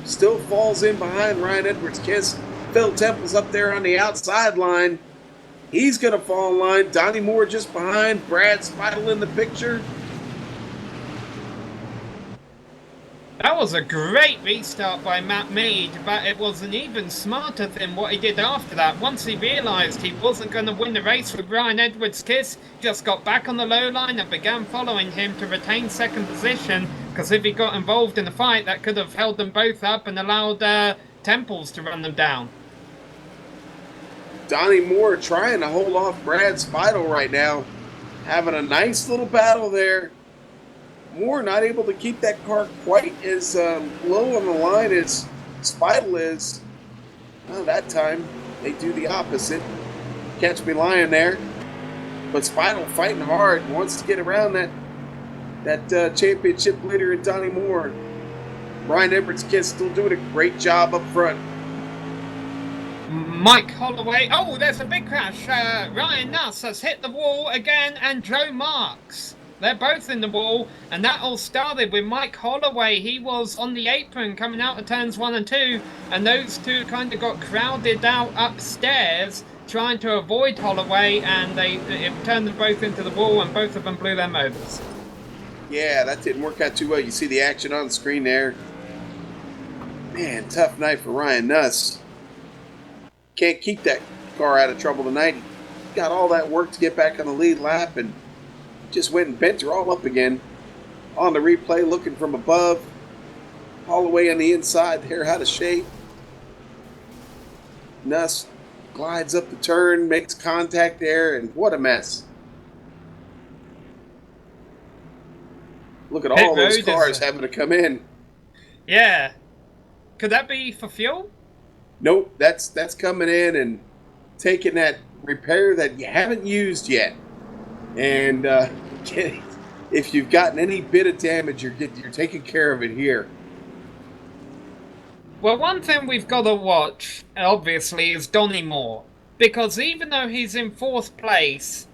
Still falls in behind Ryan Edwards-Kiss. Phil Temple's up there on the outside line. He's going to fall in line. Donnie Moore just behind. Brad Speidel in the picture. That was a great restart by Matt Mead, but it was an even smarter than what he did after that. Once he realised he wasn't going to win the race with Ryan Edwards-Kiss, just got back on the low line and began following him to retain second position, because if he got involved in the fight, that could have held them both up and allowed Temples to run them down. Donnie Moore trying to hold off Brad Speidel right now. Having a nice little battle there. Moore not able to keep that car quite as low on the line as Speidel is. Well, that time they do the opposite. Catch me lying there. But Speidel fighting hard, wants to get around that championship leader in Donnie Moore. Ryan Edwards-Kiss still doing a great job up front. Mike Holloway. Oh, there's a big crash. Ryan Nuss has hit the wall again, and Joe Marks. They're both in the wall, and that all started with Mike Holloway. He was on the apron coming out of turns 1 and 2, and those two kind of got crowded out upstairs trying to avoid Holloway, and it turned them both into the wall, and both of them blew their motors. Yeah, that didn't work out too well. You see the action on the screen there. Man, tough night for Ryan Nuss. Can't keep that car out of trouble tonight. He got all that work to get back on the lead lap, and just went and bent her all up again. On the replay, looking from above. Holloway on the inside there, out of shape. Nuss glides up the turn, makes contact there, and what a mess. Look at all those cars having to come in. Yeah. Could that be for fuel? Nope, that's coming in and taking that repair that you haven't used yet. And if you've gotten any bit of damage, you're taking care of it here. Well, one thing we've got to watch, obviously, is Donnie Moore. Because even though he's in 4th place,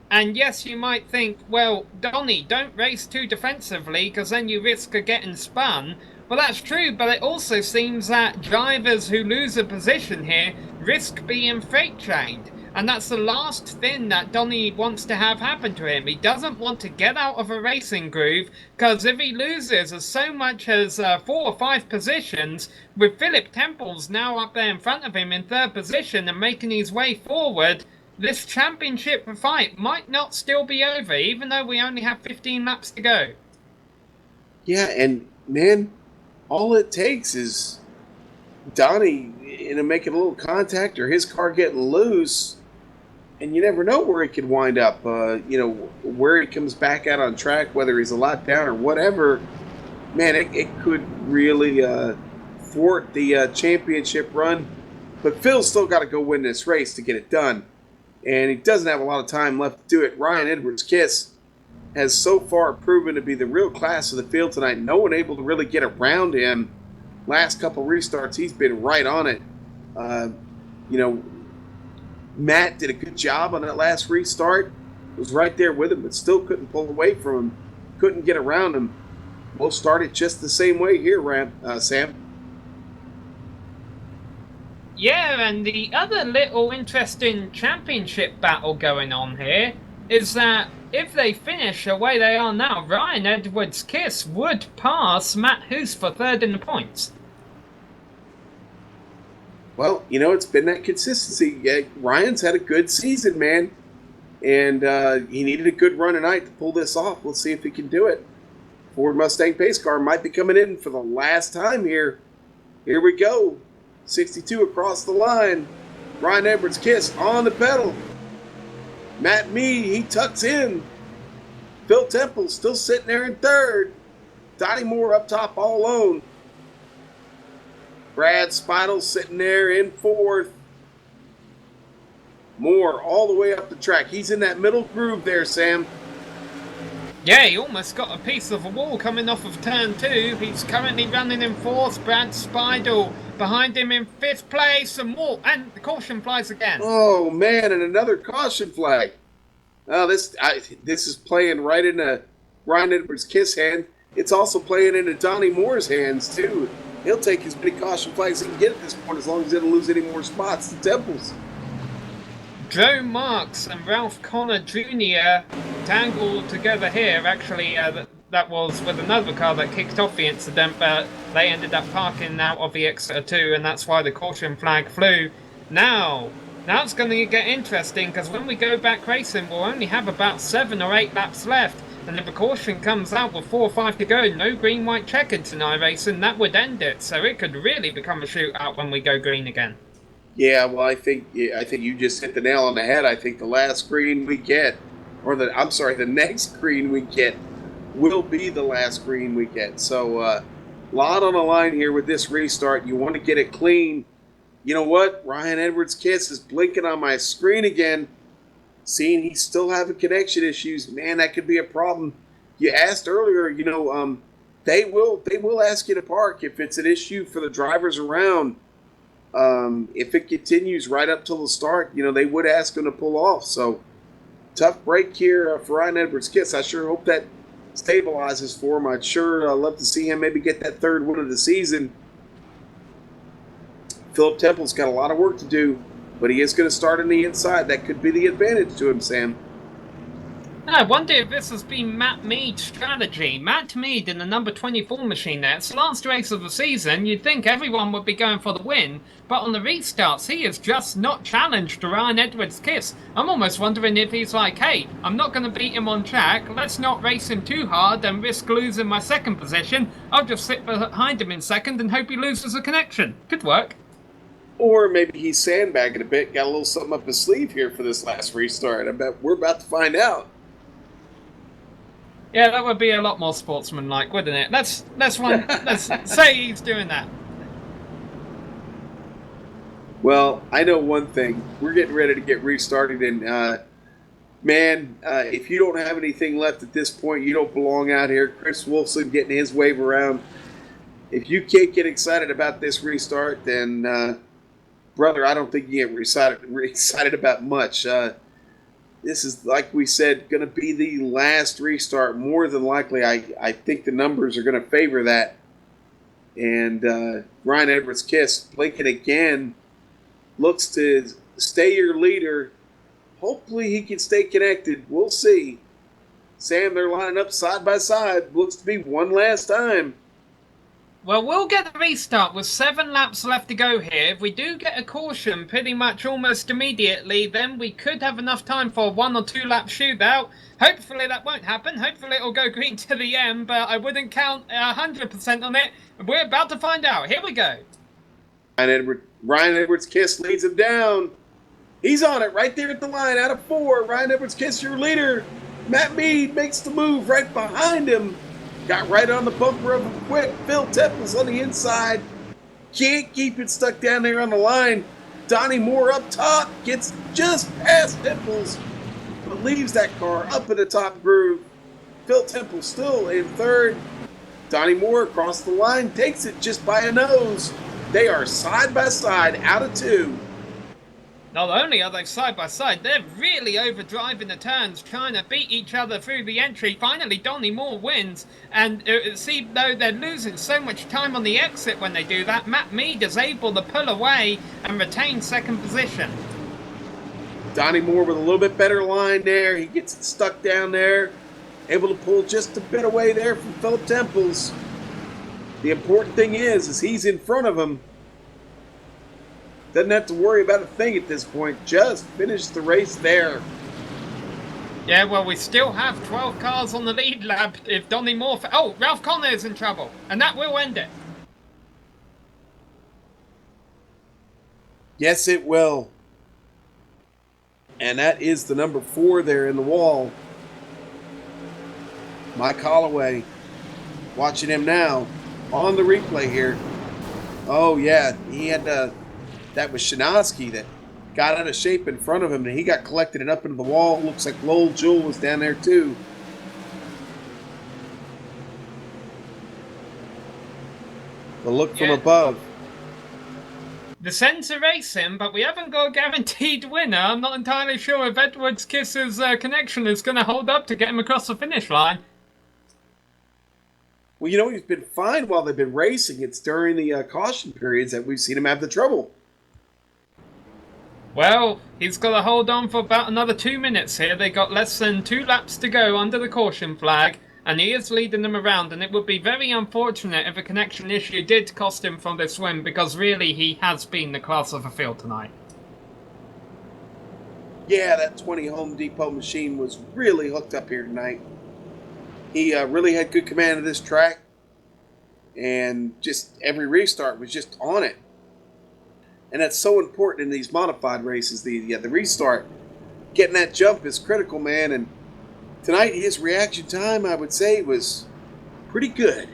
and yes, you might think, well, Donnie, don't race too defensively, because then you risk getting spun. Well, that's true, but it also seems that drivers who lose a position here risk being freight-trained. And that's the last thing that Donnie wants to have happen to him. He doesn't want to get out of a racing groove, because if he loses as so much as 4 or 5 positions, with Philip Temples now up there in front of him in 3rd position and making his way forward, this championship fight might not still be over, even though we only have 15 laps to go. Yeah, and man, all it takes is Donnie making a little contact or his car getting loose, and you never know where he could wind up. Where he comes back out on track, whether he's a lot down or whatever. Man, it could really thwart the championship run. But Phil's still got to go win this race to get it done, and he doesn't have a lot of time left to do it. Ryan Edwards-Kiss has so far proven to be the real class of the field tonight. No one able to really get around him. Last couple restarts, he's been right on it. Matt did a good job on that last restart. Was right there with him, but still couldn't pull away from him. Couldn't get around him. We'll start it just the same way here, Sam. Yeah, and the other little interesting championship battle going on here is that if they finish the way they are now, Ryan Edwards-Kiss would pass Matt Hoos for 3rd in the points. Well, it's been that consistency. Yeah, Ryan's had a good season, man. And he needed a good run tonight to pull this off. Let's see if he can do it. Ford Mustang pace car might be coming in for the last time here. Here we go. 62 across the line. Ryan Edwards Kiss on the pedal. Matt Mead, he tucks in. Phil Temple still sitting there in third. Donnie Moore up top all alone. Brad Spidle sitting there in fourth. Moore all the way up the track. He's in that middle groove there, Sam. Yeah, he almost got a piece of a wall coming off of turn 2. He's currently running in 4th. Brad Spidle behind him in 5th place. And more. And the caution flies again. Oh, man, and another caution flag. Oh, this is playing right into Ryan Edwards' Kiss hand. It's also playing into Donnie Moore's hands, too. He'll take as many caution flags as he can get at this point as long as he doesn't lose any more spots to Temples. Joe Marks and Ralph Connor Jr. tangled together here. Actually, that was with another car that kicked off the incident, but they ended up parking out of the exit 2, and that's why the caution flag flew. Now it's going to get interesting, because when we go back racing, we'll only have about 7 or 8 laps left. And if a caution comes out with 4 or 5 to go, no green, white checkered tonight racing, that would end it. So it could really become a shootout when we go green again. Yeah, well, I think you just hit the nail on the head. I think the last green we get, the next green we get will be the last green we get. So a lot on the line here with this restart. You want to get it clean. You know what? Ryan Edwards' Kiss is blinking on my screen again. Seeing he's still having connection issues, man, that could be a problem. You asked earlier, they will ask you to park if it's an issue for the drivers around. If it continues right up till the start, they would ask him to pull off. So tough break here for Ryan Edwards' Kiss. I sure hope that stabilizes for him. I'd sure love to see him maybe get that 3rd win of the season. Philip Temple's got a lot of work to do, but he is going to start on the inside. That could be the advantage to him, Sam. I wonder if this has been Matt Mead's strategy. Matt Mead in the number 24 machine there. It's the last race of the season. You'd think everyone would be going for the win, but on the restarts, he is just not challenged to Ryan Edwards' Kiss. I'm almost wondering if he's like, hey, I'm not going to beat him on track. Let's not race him too hard and risk losing my 2nd position. I'll just sit behind him in 2nd and hope he loses a connection. Could work. Or maybe he's sandbagging a bit, got a little something up his sleeve here for this last restart. I bet we're about to find out. Yeah, that would be a lot more sportsmanlike, wouldn't it? Let's say he's doing that. Well, I know one thing. We're getting ready to get restarted, and if you don't have anything left at this point, you don't belong out here. Chris Wolfson getting his wave around. If you can't get excited about this restart, then, brother, I don't think you get excited about much. This is, like we said, going to be the last restart. More than likely, I think the numbers are going to favor that. And Ryan Edwards' Kiss, blinking again, looks to stay your leader. Hopefully he can stay connected. We'll see. Sam, they're lining up side by side. Looks to be one last time. Well, we'll get the restart with 7 laps left to go here. If we do get a caution pretty much almost immediately, then we could have enough time for a 1 or 2 lap shootout. Hopefully that won't happen. Hopefully it'll go green to the end, but I wouldn't count 100% on it. We're about to find out. Here we go. Ryan Edwards' Kiss leads him down. He's on it right there at the line out of 4. Ryan Edwards' Kiss, your leader. Matt Mead makes the move right behind him. Got right on the bumper of him quick. Phil Temple's on the inside. Can't keep it stuck down there on the line. Donnie Moore up top. Gets just past Temples, but leaves that car up in the top groove. Phil Temple still in 3rd. Donnie Moore across the line. Takes it just by a nose. They are side by side out of 2. Not only are they side by side, they're really overdriving the turns, trying to beat each other through the entry. Finally, Donnie Moore wins, and see, though they're losing so much time on the exit when they do that, Matt Mead is able to pull away and retain 2nd position. Donnie Moore with a little bit better line there. He gets it stuck down there, able to pull just a bit away there from Philip Temples. The important thing is he's in front of him. Doesn't have to worry about a thing at this point. Just finish the race there. Yeah, well, we still have 12 cars on the lead lap if Donny Moore... Oh, Ralph Connor's in trouble, and that will end it. Yes, it will. And that is the number 4 there in the wall. Mike Holloway. Watching him now on the replay here. Oh, yeah. He had that was Shinosky that got out of shape in front of him, and he got collected and up into the wall. Looks like Lowell Jewell was down there, too. The look from above. The Sens are racing, but we haven't got a guaranteed winner. I'm not entirely sure if Edwards Kiss's connection is going to hold up to get him across the finish line. Well, you know, he's been fine while they've been racing. It's during the caution periods that we've seen him have the trouble. Well, he's got to hold on for about another 2 minutes here. They got less than 2 laps to go under the caution flag, and he is leading them around, and it would be very unfortunate if a connection issue did cost him from this win, because really he has been the class of the field tonight. Yeah, that 20 Home Depot machine was really hooked up here tonight. He really had good command of this track, and just every restart was just on it. And that's so important in these modified races. The restart, getting that jump is critical, man. And tonight, his reaction time, I would say, was pretty good.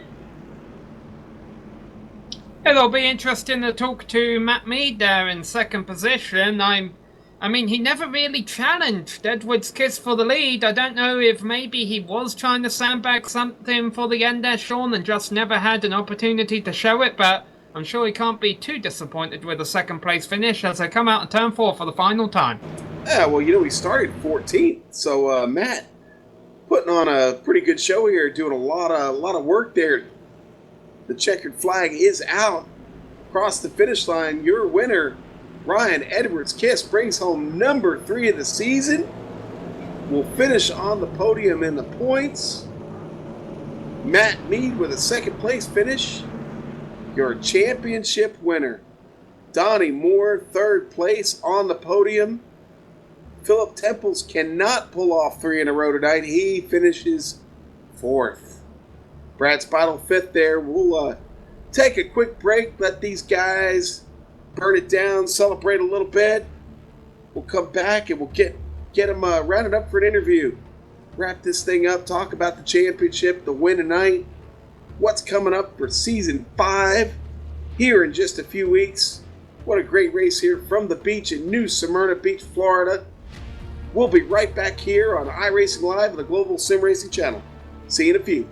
It'll be interesting to talk to Matt Mead there in second position. I mean, he never really challenged Edwards Kiss for the lead. I don't know if maybe he was trying to sandbag something for the end there, Sean, and just never had an opportunity to show it, but I'm sure he can't be too disappointed with a second place finish as they come out of turn 4 for the final time. Yeah, well, you know, he started 14th, so Matt putting on a pretty good show here, doing a lot of work there. The checkered flag is out. Across the finish line, your winner, Ryan Edwards Kiss, brings home number 3 of the season. Will finish on the podium in the points. Matt Mead with a second place finish. Your championship winner. Donnie Moore, third place on the podium. Philip Temples cannot pull off 3 in a row tonight. He finishes 4th. Brad Spidle 5th there. We'll take a quick break, let these guys burn it down, celebrate a little bit. We'll come back and we'll get them rounded up for an interview. Wrap this thing up, talk about the championship, the win tonight, what's coming up for Season 5 here in just a few weeks. What a great race here from the beach in New Smyrna Beach, Florida. We'll be right back here on iRacing Live on the Global Sim Racing Channel. See you in a few.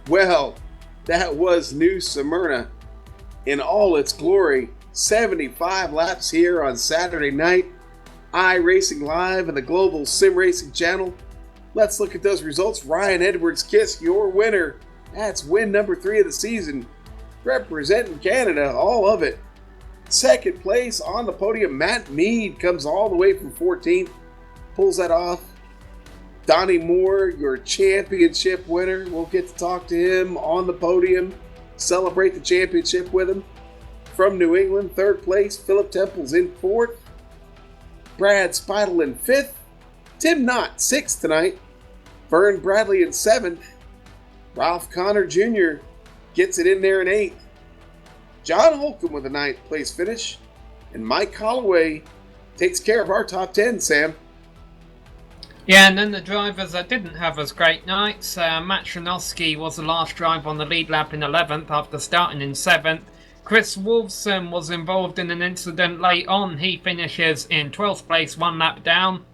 Well, that was New Smyrna in all its glory. 75 laps here on Saturday night. iRacing Live and the Global Sim Racing Channel. Let's look at those results. Ryan Edwards Kiss, your winner. That's win number 3 of the season. Representing Canada, all of it. Second place on the podium, Matt Mead comes all the way from 14th. Pulls that off. Donnie Moore, your championship winner. We'll get to talk to him on the podium. Celebrate the championship with him. From New England, third place. Philip Temple's in fourth. Brad Speidel in fifth. Tim Knott, sixth tonight. Vern Bradley in seventh. Ralph Connor Jr. gets it in there in eighth. John Holcomb with a ninth place finish. And Mike Holloway takes care of our top 10, Sam. Yeah, and then the drivers that didn't have as great nights. Matt Shanowski was the last driver on the lead lap in 11th after starting in 7th. Chris Wolfson was involved in an incident late on. He finishes in 12th place, 1 lap down.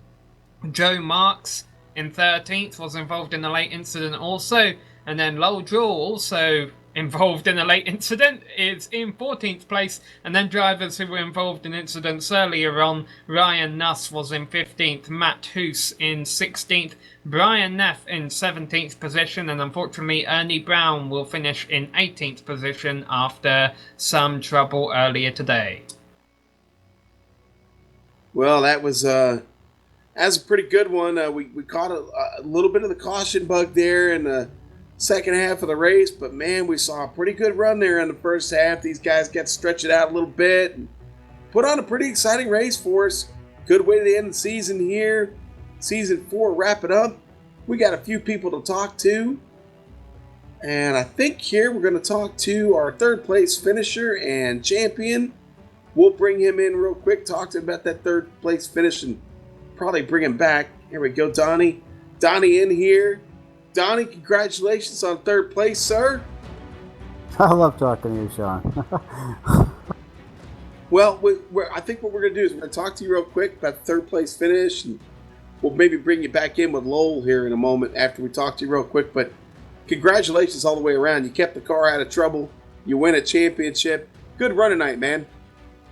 Joe Marks in 13th was involved in a late incident also. And then Lowell Draw, also involved in a late incident, is in 14th place. And then drivers who were involved in incidents earlier on, Ryan Nuss was in 15th, Matt Hoos in 16th, Brian Neff in 17th position, and unfortunately Ernie Brown will finish in 18th position after some trouble earlier today. Well, that was a pretty good one. We caught a little bit of the caution bug there in the second half of the race, but man, we saw a pretty good run there in the first half. These guys got to stretch it out a little bit and put on a pretty exciting race for us. Good way to end the season here. Season 4 wrapping up. We got a few people to talk to, and I think here we're going to talk to our third place finisher and champion. We'll bring him in real quick, talk to him about that third place finish, and probably bring him back. Here we go, Donnie. Donnie in here. Donnie, congratulations on third place, sir. I love talking to you, Sean. Well, I think what we're going to do is we're going to talk to you real quick about the third place finish, and we'll maybe bring you back in with Lowell here in a moment after we talk to you real quick. But congratulations all the way around. You kept the car out of trouble. You win a championship. Good run tonight, man.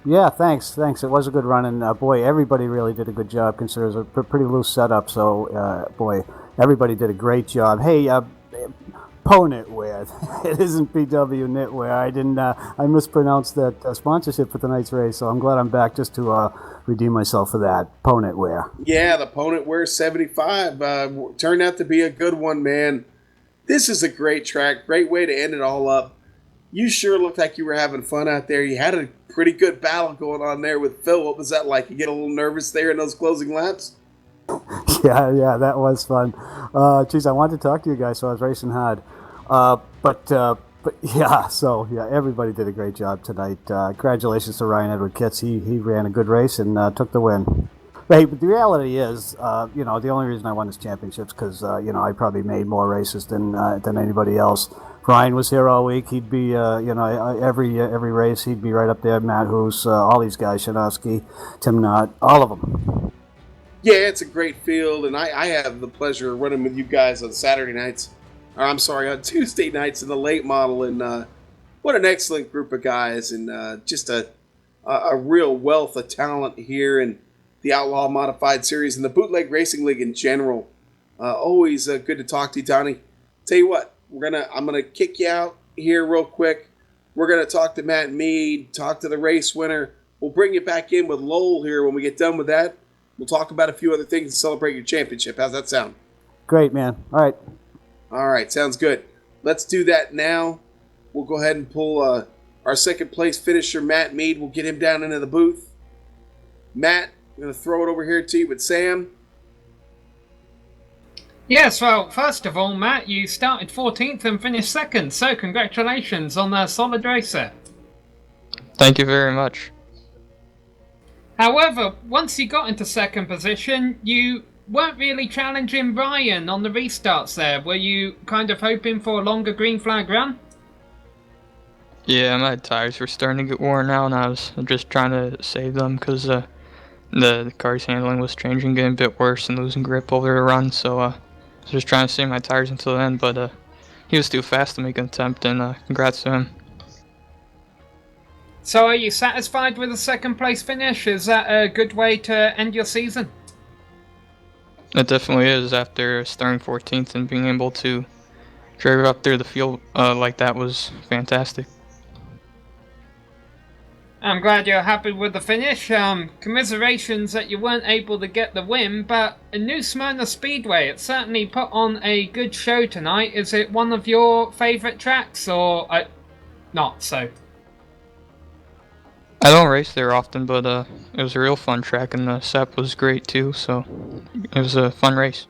Yeah, thanks. It was a good run, and boy, everybody really did a good job considering it was a pretty loose setup. So, boy, everybody did a great job. Hey, Poe Knitwear. It isn't PW Knitwear. I mispronounced that sponsorship for tonight's race, so I'm glad I'm back just to redeem myself for that. Poe Knitwear. Yeah, the Poe Knitwear 75 turned out to be a good one, man. This is a great track. Great way to end it all up. You sure looked like you were having fun out there. You had a pretty good battle going on there with Phil. What was that like? You get a little nervous there in those closing laps? Yeah, that was fun. Geez, I wanted to talk to you guys, so I was racing hard. But yeah, everybody did a great job tonight. Congratulations to Ryan Edward Kitts. He ran a good race and took the win. Hey, but the reality is, the only reason I won this championship is because, I probably made more races than anybody else. Ryan was here all week. He'd be, every race, he'd be right up there. Matt Hoos, all these guys, Shanowski, Tim Knott, all of them. Yeah, it's a great field, and I have the pleasure of running with you guys on Saturday nights. On Tuesday nights in the late model, and what an excellent group of guys, and just a real wealth of talent here in the Outlaw Modified Series and the Bootleg Racing League in general. Always good to talk to you, Donnie. Tell you what, I'm gonna kick you out here real quick. We're gonna talk to Matt Mead, talk to the race winner. We'll bring you back in with Lowell here when we get done with that. We'll talk about a few other things to celebrate your championship. How's that sound? Great, man. All right, sounds good. Let's do that now. We'll go ahead and pull our second place finisher, Matt Mead. We'll get him down into the booth. Matt, I'm going to throw it over here to you with Sam. Yes, well, first of all, Matt, you started 14th and finished 2nd, so congratulations on a solid race there. Thank you very much. However, once you got into 2nd position, you weren't really challenging Brian on the restarts there. Were you kind of hoping for a longer green flag run? Yeah, my tires were starting to get worn out, and I was just trying to save them because the car's handling was changing, getting a bit worse and losing grip over the run, so I was just trying to save my tires until then, but he was too fast to make an attempt, and congrats to him. So are you satisfied with the second place finish? Is that a good way to end your season? It definitely is. After starting 14th and being able to drive up through the field like that was fantastic. I'm glad you're happy with the finish. Commiserations that you weren't able to get the win, but a New Smyrna Speedway, it certainly put on a good show tonight. Is it one of your favourite tracks, or not so? I don't race there often, but it was a real fun track, and the SEP was great too, so it was a fun race.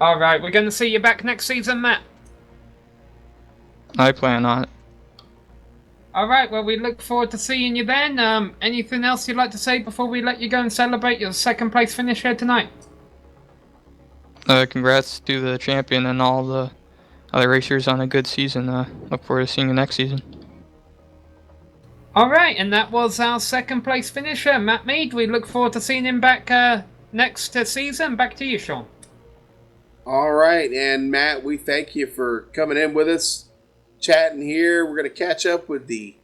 Alright, we're going to see you back next season, Matt. I plan on it. Alright, well, we look forward to seeing you then. Anything else you'd like to say before we let you go and celebrate your second place finish here tonight? Congrats to the champion and all the other racers on a good season. Look forward to seeing you next season. Alright, and that was our second place finisher, Matt Mead. We look forward to seeing him back next season. Back to you, Sean. All right, and Matt, we thank you for coming in with us, chatting here. We're going to catch up with the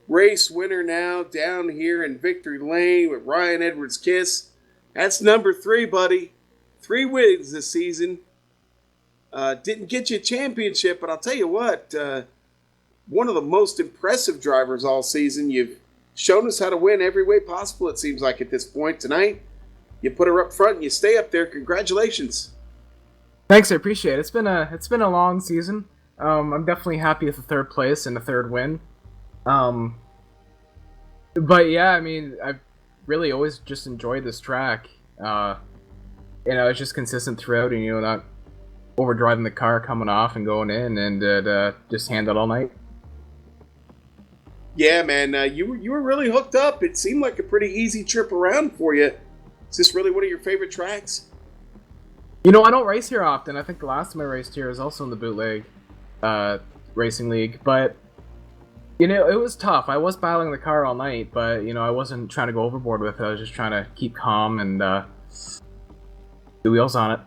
race winner now down here in Victory Lane with Ryan Edwards Kiss. That's number 3, buddy. 3 wins this season. Didn't get you a championship, but I'll tell you what, one of the most impressive drivers all season. You've shown us how to win every way possible, it seems like, at this point. Tonight, you put her up front and you stay up there. Congratulations. Thanks, I appreciate it. It's been a long season. I'm definitely happy with the 3rd place and the 3rd win. But yeah, I mean, I've really always just enjoyed this track. It's just consistent throughout, and not overdriving the car coming off and going in, and just hand it all night. Yeah, man, you were really hooked up. It seemed like a pretty easy trip around for you. Is this really one of your favorite tracks? I don't race here often. I think the last time I raced here was also in the Bootleg Racing League, but it was tough. I was battling the car all night, but I wasn't trying to go overboard with it. I was just trying to keep calm and do wheels on it.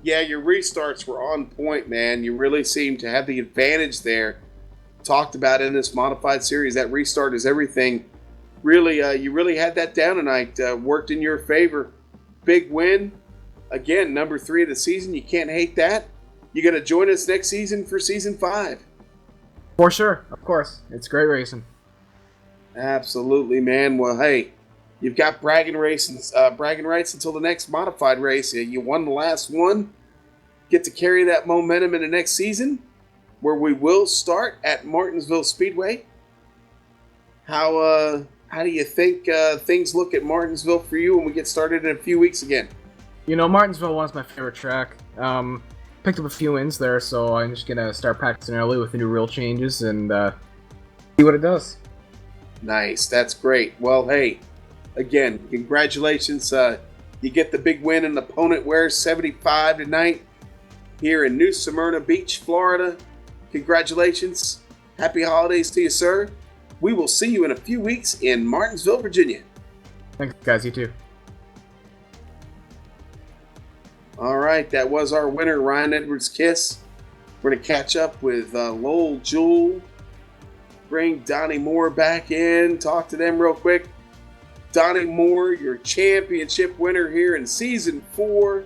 Yeah, your restarts were on point, man. You really seemed to have the advantage there. Talked about in this modified series, that restart is everything. Really, you really had that down tonight. Worked in your favor. Big win. Again, number 3 of the season. You can't hate that. You got to join us next season for season 5. For sure, of course. It's great racing. Absolutely, man. Well, hey, you've got bragging rights until the next modified race. You won the last one. Get to carry that momentum into next season, where we will start at Martinsville Speedway. How do you think things look at Martinsville for you when we get started in a few weeks again? Martinsville was my favorite track. Picked up a few wins there, so I'm just gonna start practicing early with the new rule changes and see what it does. Nice, that's great. Well, hey, again, congratulations. You get the big win in Opponent Wear 75 tonight here in New Smyrna Beach, Florida. Congratulations. Happy holidays to you, sir. We will see you in a few weeks in Martinsville, Virginia. Thanks, guys. You too. All right, that was our winner, Ryan Edwards Kiss. We're going to catch up with Lowell Jewell, bring Donnie Moore back in, talk to them real quick. Donnie Moore, your championship winner here in Season 4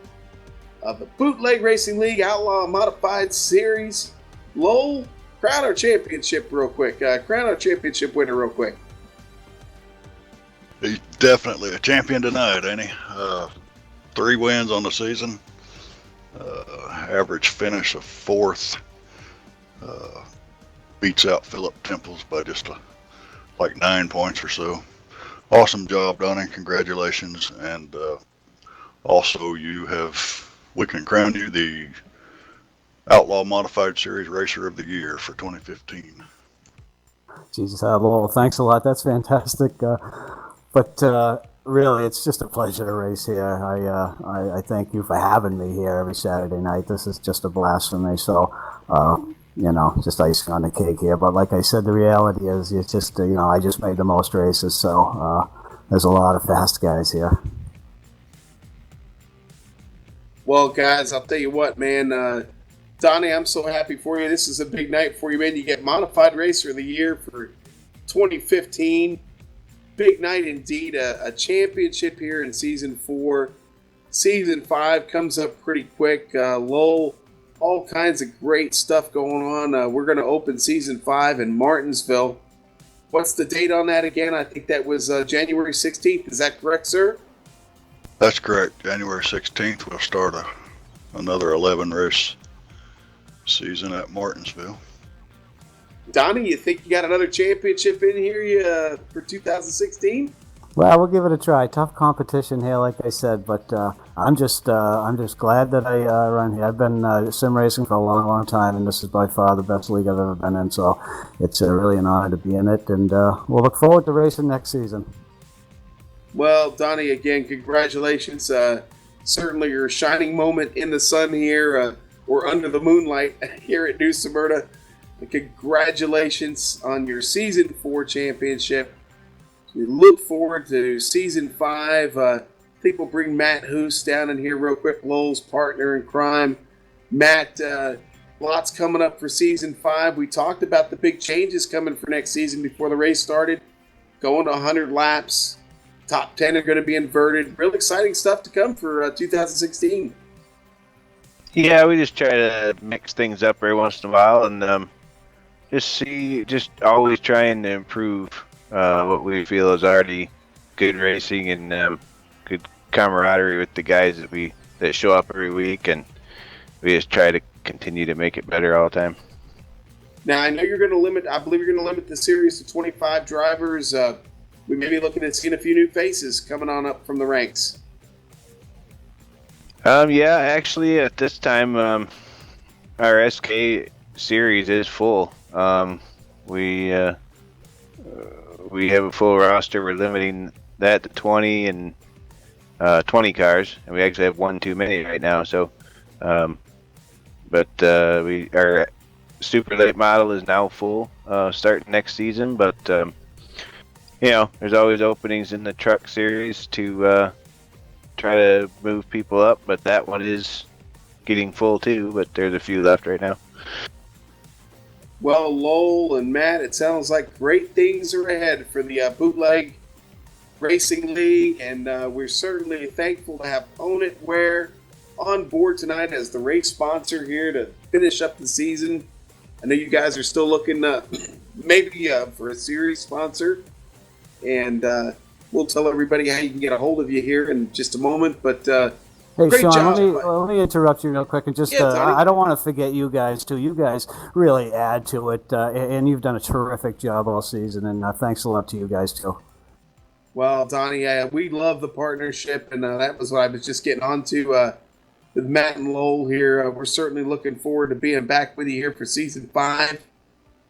of the Bootleg Racing League Outlaw Modified Series. Lowell, crown our championship real quick. Crown our championship winner real quick. He's definitely a champion tonight, ain't he? 3 wins on the season. Average finish of 4th. Beats out Philip Temples by just like 9 points or so. Awesome job, Donnie. Congratulations. And also we can crown you the Outlaw Modified Series Racer of the Year for 2015. Jesus, Lowell, thanks a lot. That's fantastic. But really, it's just a pleasure to race here. I thank you for having me here every Saturday night. This is just a blast for me. So, just icing on the cake here. But like I said, the reality is, it's just, I just made the most races. So there's a lot of fast guys here. Well, guys, I'll tell you what, man. Donnie, I'm so happy for you. This is a big night for you, man. You get Modified Racer of the Year for 2015. Big night indeed. A championship here in Season 4. Season 5 comes up pretty quick. Lowell, all kinds of great stuff going on. We're going to open Season 5 in Martinsville. What's the date on that again? I think that was January 16th. Is that correct, sir? That's correct. January 16th, we'll start another 11 race season at Martinsville. Donnie, you think you got another championship in here for 2016? Well, we'll give it a try. Tough competition here, like I said, but I'm just glad that I run here. I've been sim racing for a long, long time, and this is by far the best league I've ever been in. So it's really an honor to be in it, and we'll look forward to racing next season. Well, Donnie, again, congratulations. Certainly your shining moment in the sun here, or under the moonlight here at New Smyrna. Congratulations on your Season 4 championship. We look forward to Season 5. I think we'll bring Matt Hoos down in here real quick, Lowell's partner in crime. Matt, lots coming up for Season 5. We talked about the big changes coming for next season before the race started. Going to 100 laps. Top 10 are going to be inverted. Real exciting stuff to come for 2016. Yeah, we just try to mix things up every once in a while and just always trying to improve what we feel is already good racing and good camaraderie with the guys that show up every week, and we just try to continue to make it better all the time. Now, I know you're going to limit, I believe you're going to limit the series to 25 drivers. We may be looking at seeing a few new faces coming on up from the ranks. Yeah, actually, at this time, our SK series is full. We have a full roster. We're limiting that to 20 and 20 cars, and we actually have one too many right now. So, our super late model is now full, starting next season. But there's always openings in the truck series to try to move people up, but that one is getting full too, but there's a few left right now. Well, Lowell and Matt, it sounds like great things are ahead for the Bootleg Racing League, and we're certainly thankful to have Own It Wear on board tonight as the race sponsor here to finish up the season. I know you guys are still looking maybe for a series sponsor, and we'll tell everybody how you can get a hold of you here in just a moment. But hey, great Sean, job. let me interrupt you real quick and just I don't want to forget you guys too. You guys really add to it, and you've done a terrific job all season. And thanks a lot to you guys too. Well, Donnie, we love the partnership, and that was what I was just getting onto with Matt and Lowell here. We're certainly looking forward to being back with you here for Season 5.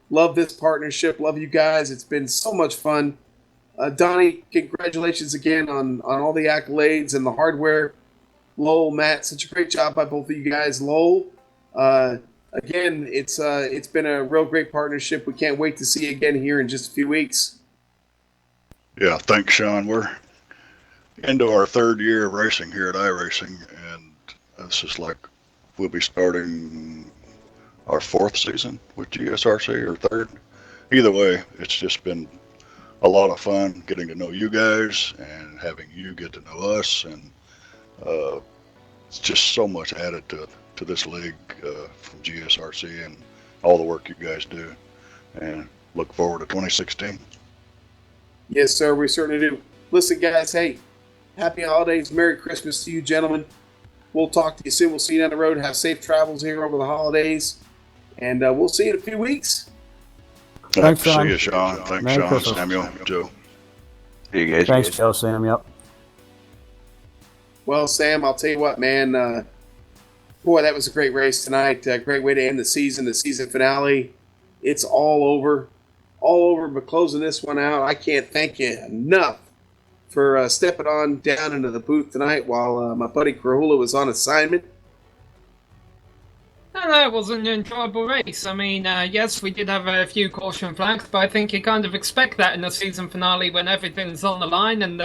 Love this partnership. Love you guys. It's been so much fun. Donnie, congratulations again on all the accolades and the hardware. Lowell, Matt, such a great job by both of you guys. Lowell, again, it's been a real great partnership. We can't wait to see you again here in just a few weeks. Yeah, thanks, Sean. We're into our third year of racing here at iRacing, and this is like we'll be starting our fourth season with GSRC, or third. Either way, it's just been a lot of fun getting to know you guys and having you get to know us, and it's just so much added to this league from GSRC and all the work you guys do, and look forward to 2016. Yes, sir, we certainly do. Listen, guys, hey, happy holidays, Merry Christmas to you, gentlemen. We'll talk to you soon. We'll see you down the road. Have safe travels here over the holidays, and we'll see you in a few weeks. Thanks, Sean. See you, Sean. Thanks, Merry Sean, Christmas. Samuel, Joe. See you guys. Thanks, Joe, Sam. Yep. Well, Sam, I'll tell you what, man. Boy, that was a great race tonight. Great way to end the season finale. It's all over. But closing this one out, I can't thank you enough for stepping on down into the booth tonight while my buddy Krahula was on assignment. No, it was an enjoyable race. I mean, yes, we did have a few caution flags, but I think you kind of expect that in the season finale when everything's on the line and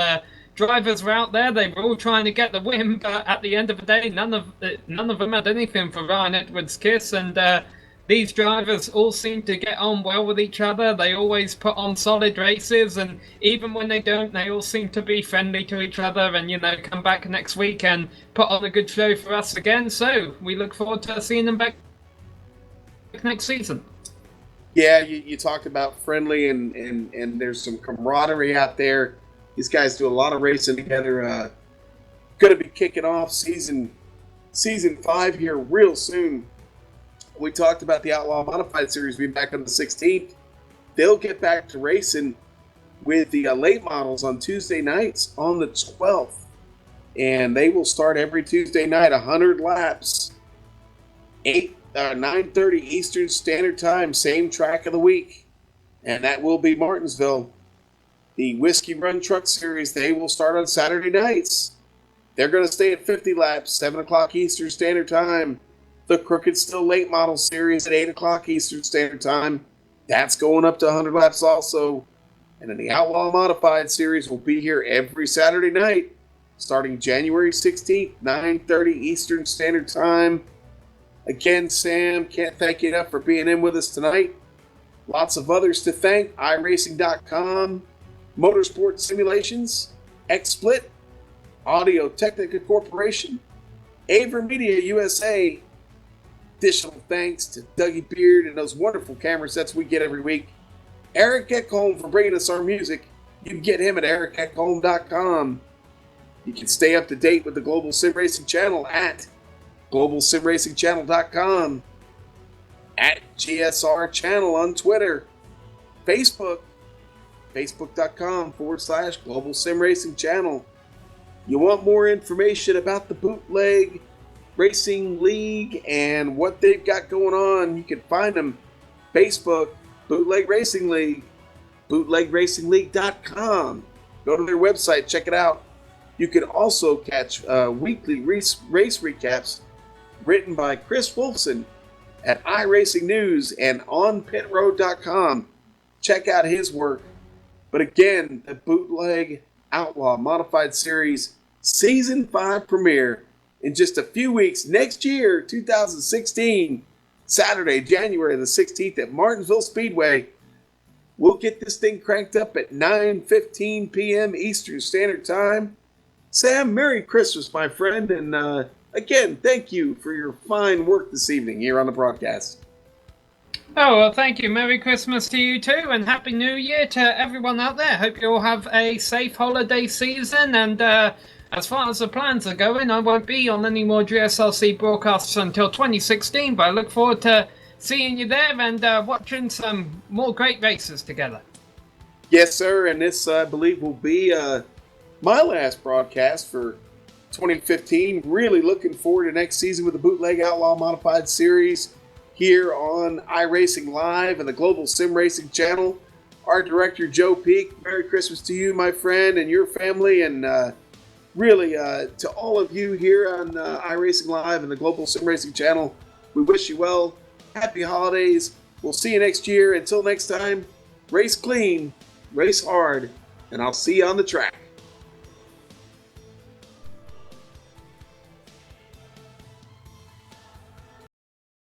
drivers were out there. They were all trying to get the win, but at the end of the day, none of them had anything for Ryan Edwards' kiss. And these drivers all seem to get on well with each other. They always put on solid races, and even when they don't, they all seem to be friendly to each other and, come back next week and put on a good show for us again. So we look forward to seeing them back next season. Yeah, you talked about friendly, and there's some camaraderie out there. These guys do a lot of racing together. Going to be kicking off season 5 here real soon. We talked about the Outlaw Modified Series being back on the 16th. They'll get back to racing with the late models on Tuesday nights on the 12th. And they will start every Tuesday night, 100 laps, 9:30 Eastern Standard Time, same track of the week. And that will be Martinsville. The Whiskey Run Truck Series, they will start on Saturday nights. They're going to stay at 50 laps, 7 o'clock Eastern Standard Time. The Crooked Still Late Model Series at 8 o'clock Eastern Standard Time. That's going up to 100 laps also. And then the Outlaw Modified Series will be here every Saturday night, starting January 16th, 9:30 Eastern Standard Time. Again, Sam, can't thank you enough for being in with us tonight. Lots of others to thank. iRacing.com, Motorsport Simulations, XSplit, Audio Technica Corporation, AverMedia USA. Additional thanks to Dougie Beard and those wonderful camera sets we get every week. Eric Ekholm for bringing us our music. You can get him at ericekholm.com. You can stay up to date with the Global Sim Racing Channel at globalsimracingchannel.com, at GSR Channel on Twitter, Facebook, facebook.com/Global Sim Racing Channel. You want more information about the Bootleg Racing League and what they've got going on, you can find them Facebook, Bootleg Racing League, bootlegracingleague.com. Go to their website, check it out. You can also catch weekly race recaps written by Chris Wolfson at iRacing News and onpitroad.com. Check out his work. But again, the Bootleg Outlaw Modified Series Season 5 premiere in just a few weeks next year, 2016, Saturday, January the 16th at Martinsville Speedway. We'll get this thing cranked up at 9:15 p.m. Eastern Standard Time. Sam, Merry Christmas, my friend, and again, thank you for your fine work this evening here on the broadcast. Oh, well, thank you. Merry Christmas to you too, and Happy New Year to everyone out there. Hope you all have a safe holiday season, and as far as the plans are going, I won't be on any more GSLC broadcasts until 2016, but I look forward to seeing you there and watching some more great races together. Yes, sir, and this, I believe, will be my last broadcast for 2015. Really looking forward to next season with the Bootleg Outlaw Modified Series here on iRacing Live and the Global Sim Racing Channel. Our director, Joe Peak, Merry Christmas to you, my friend, and your family, and really to all of you here on iRacing Live and the Global Sim Racing Channel. We wish you well. Happy holidays. We'll see you next year. Until next time, race clean, race hard, and I'll see you on the track.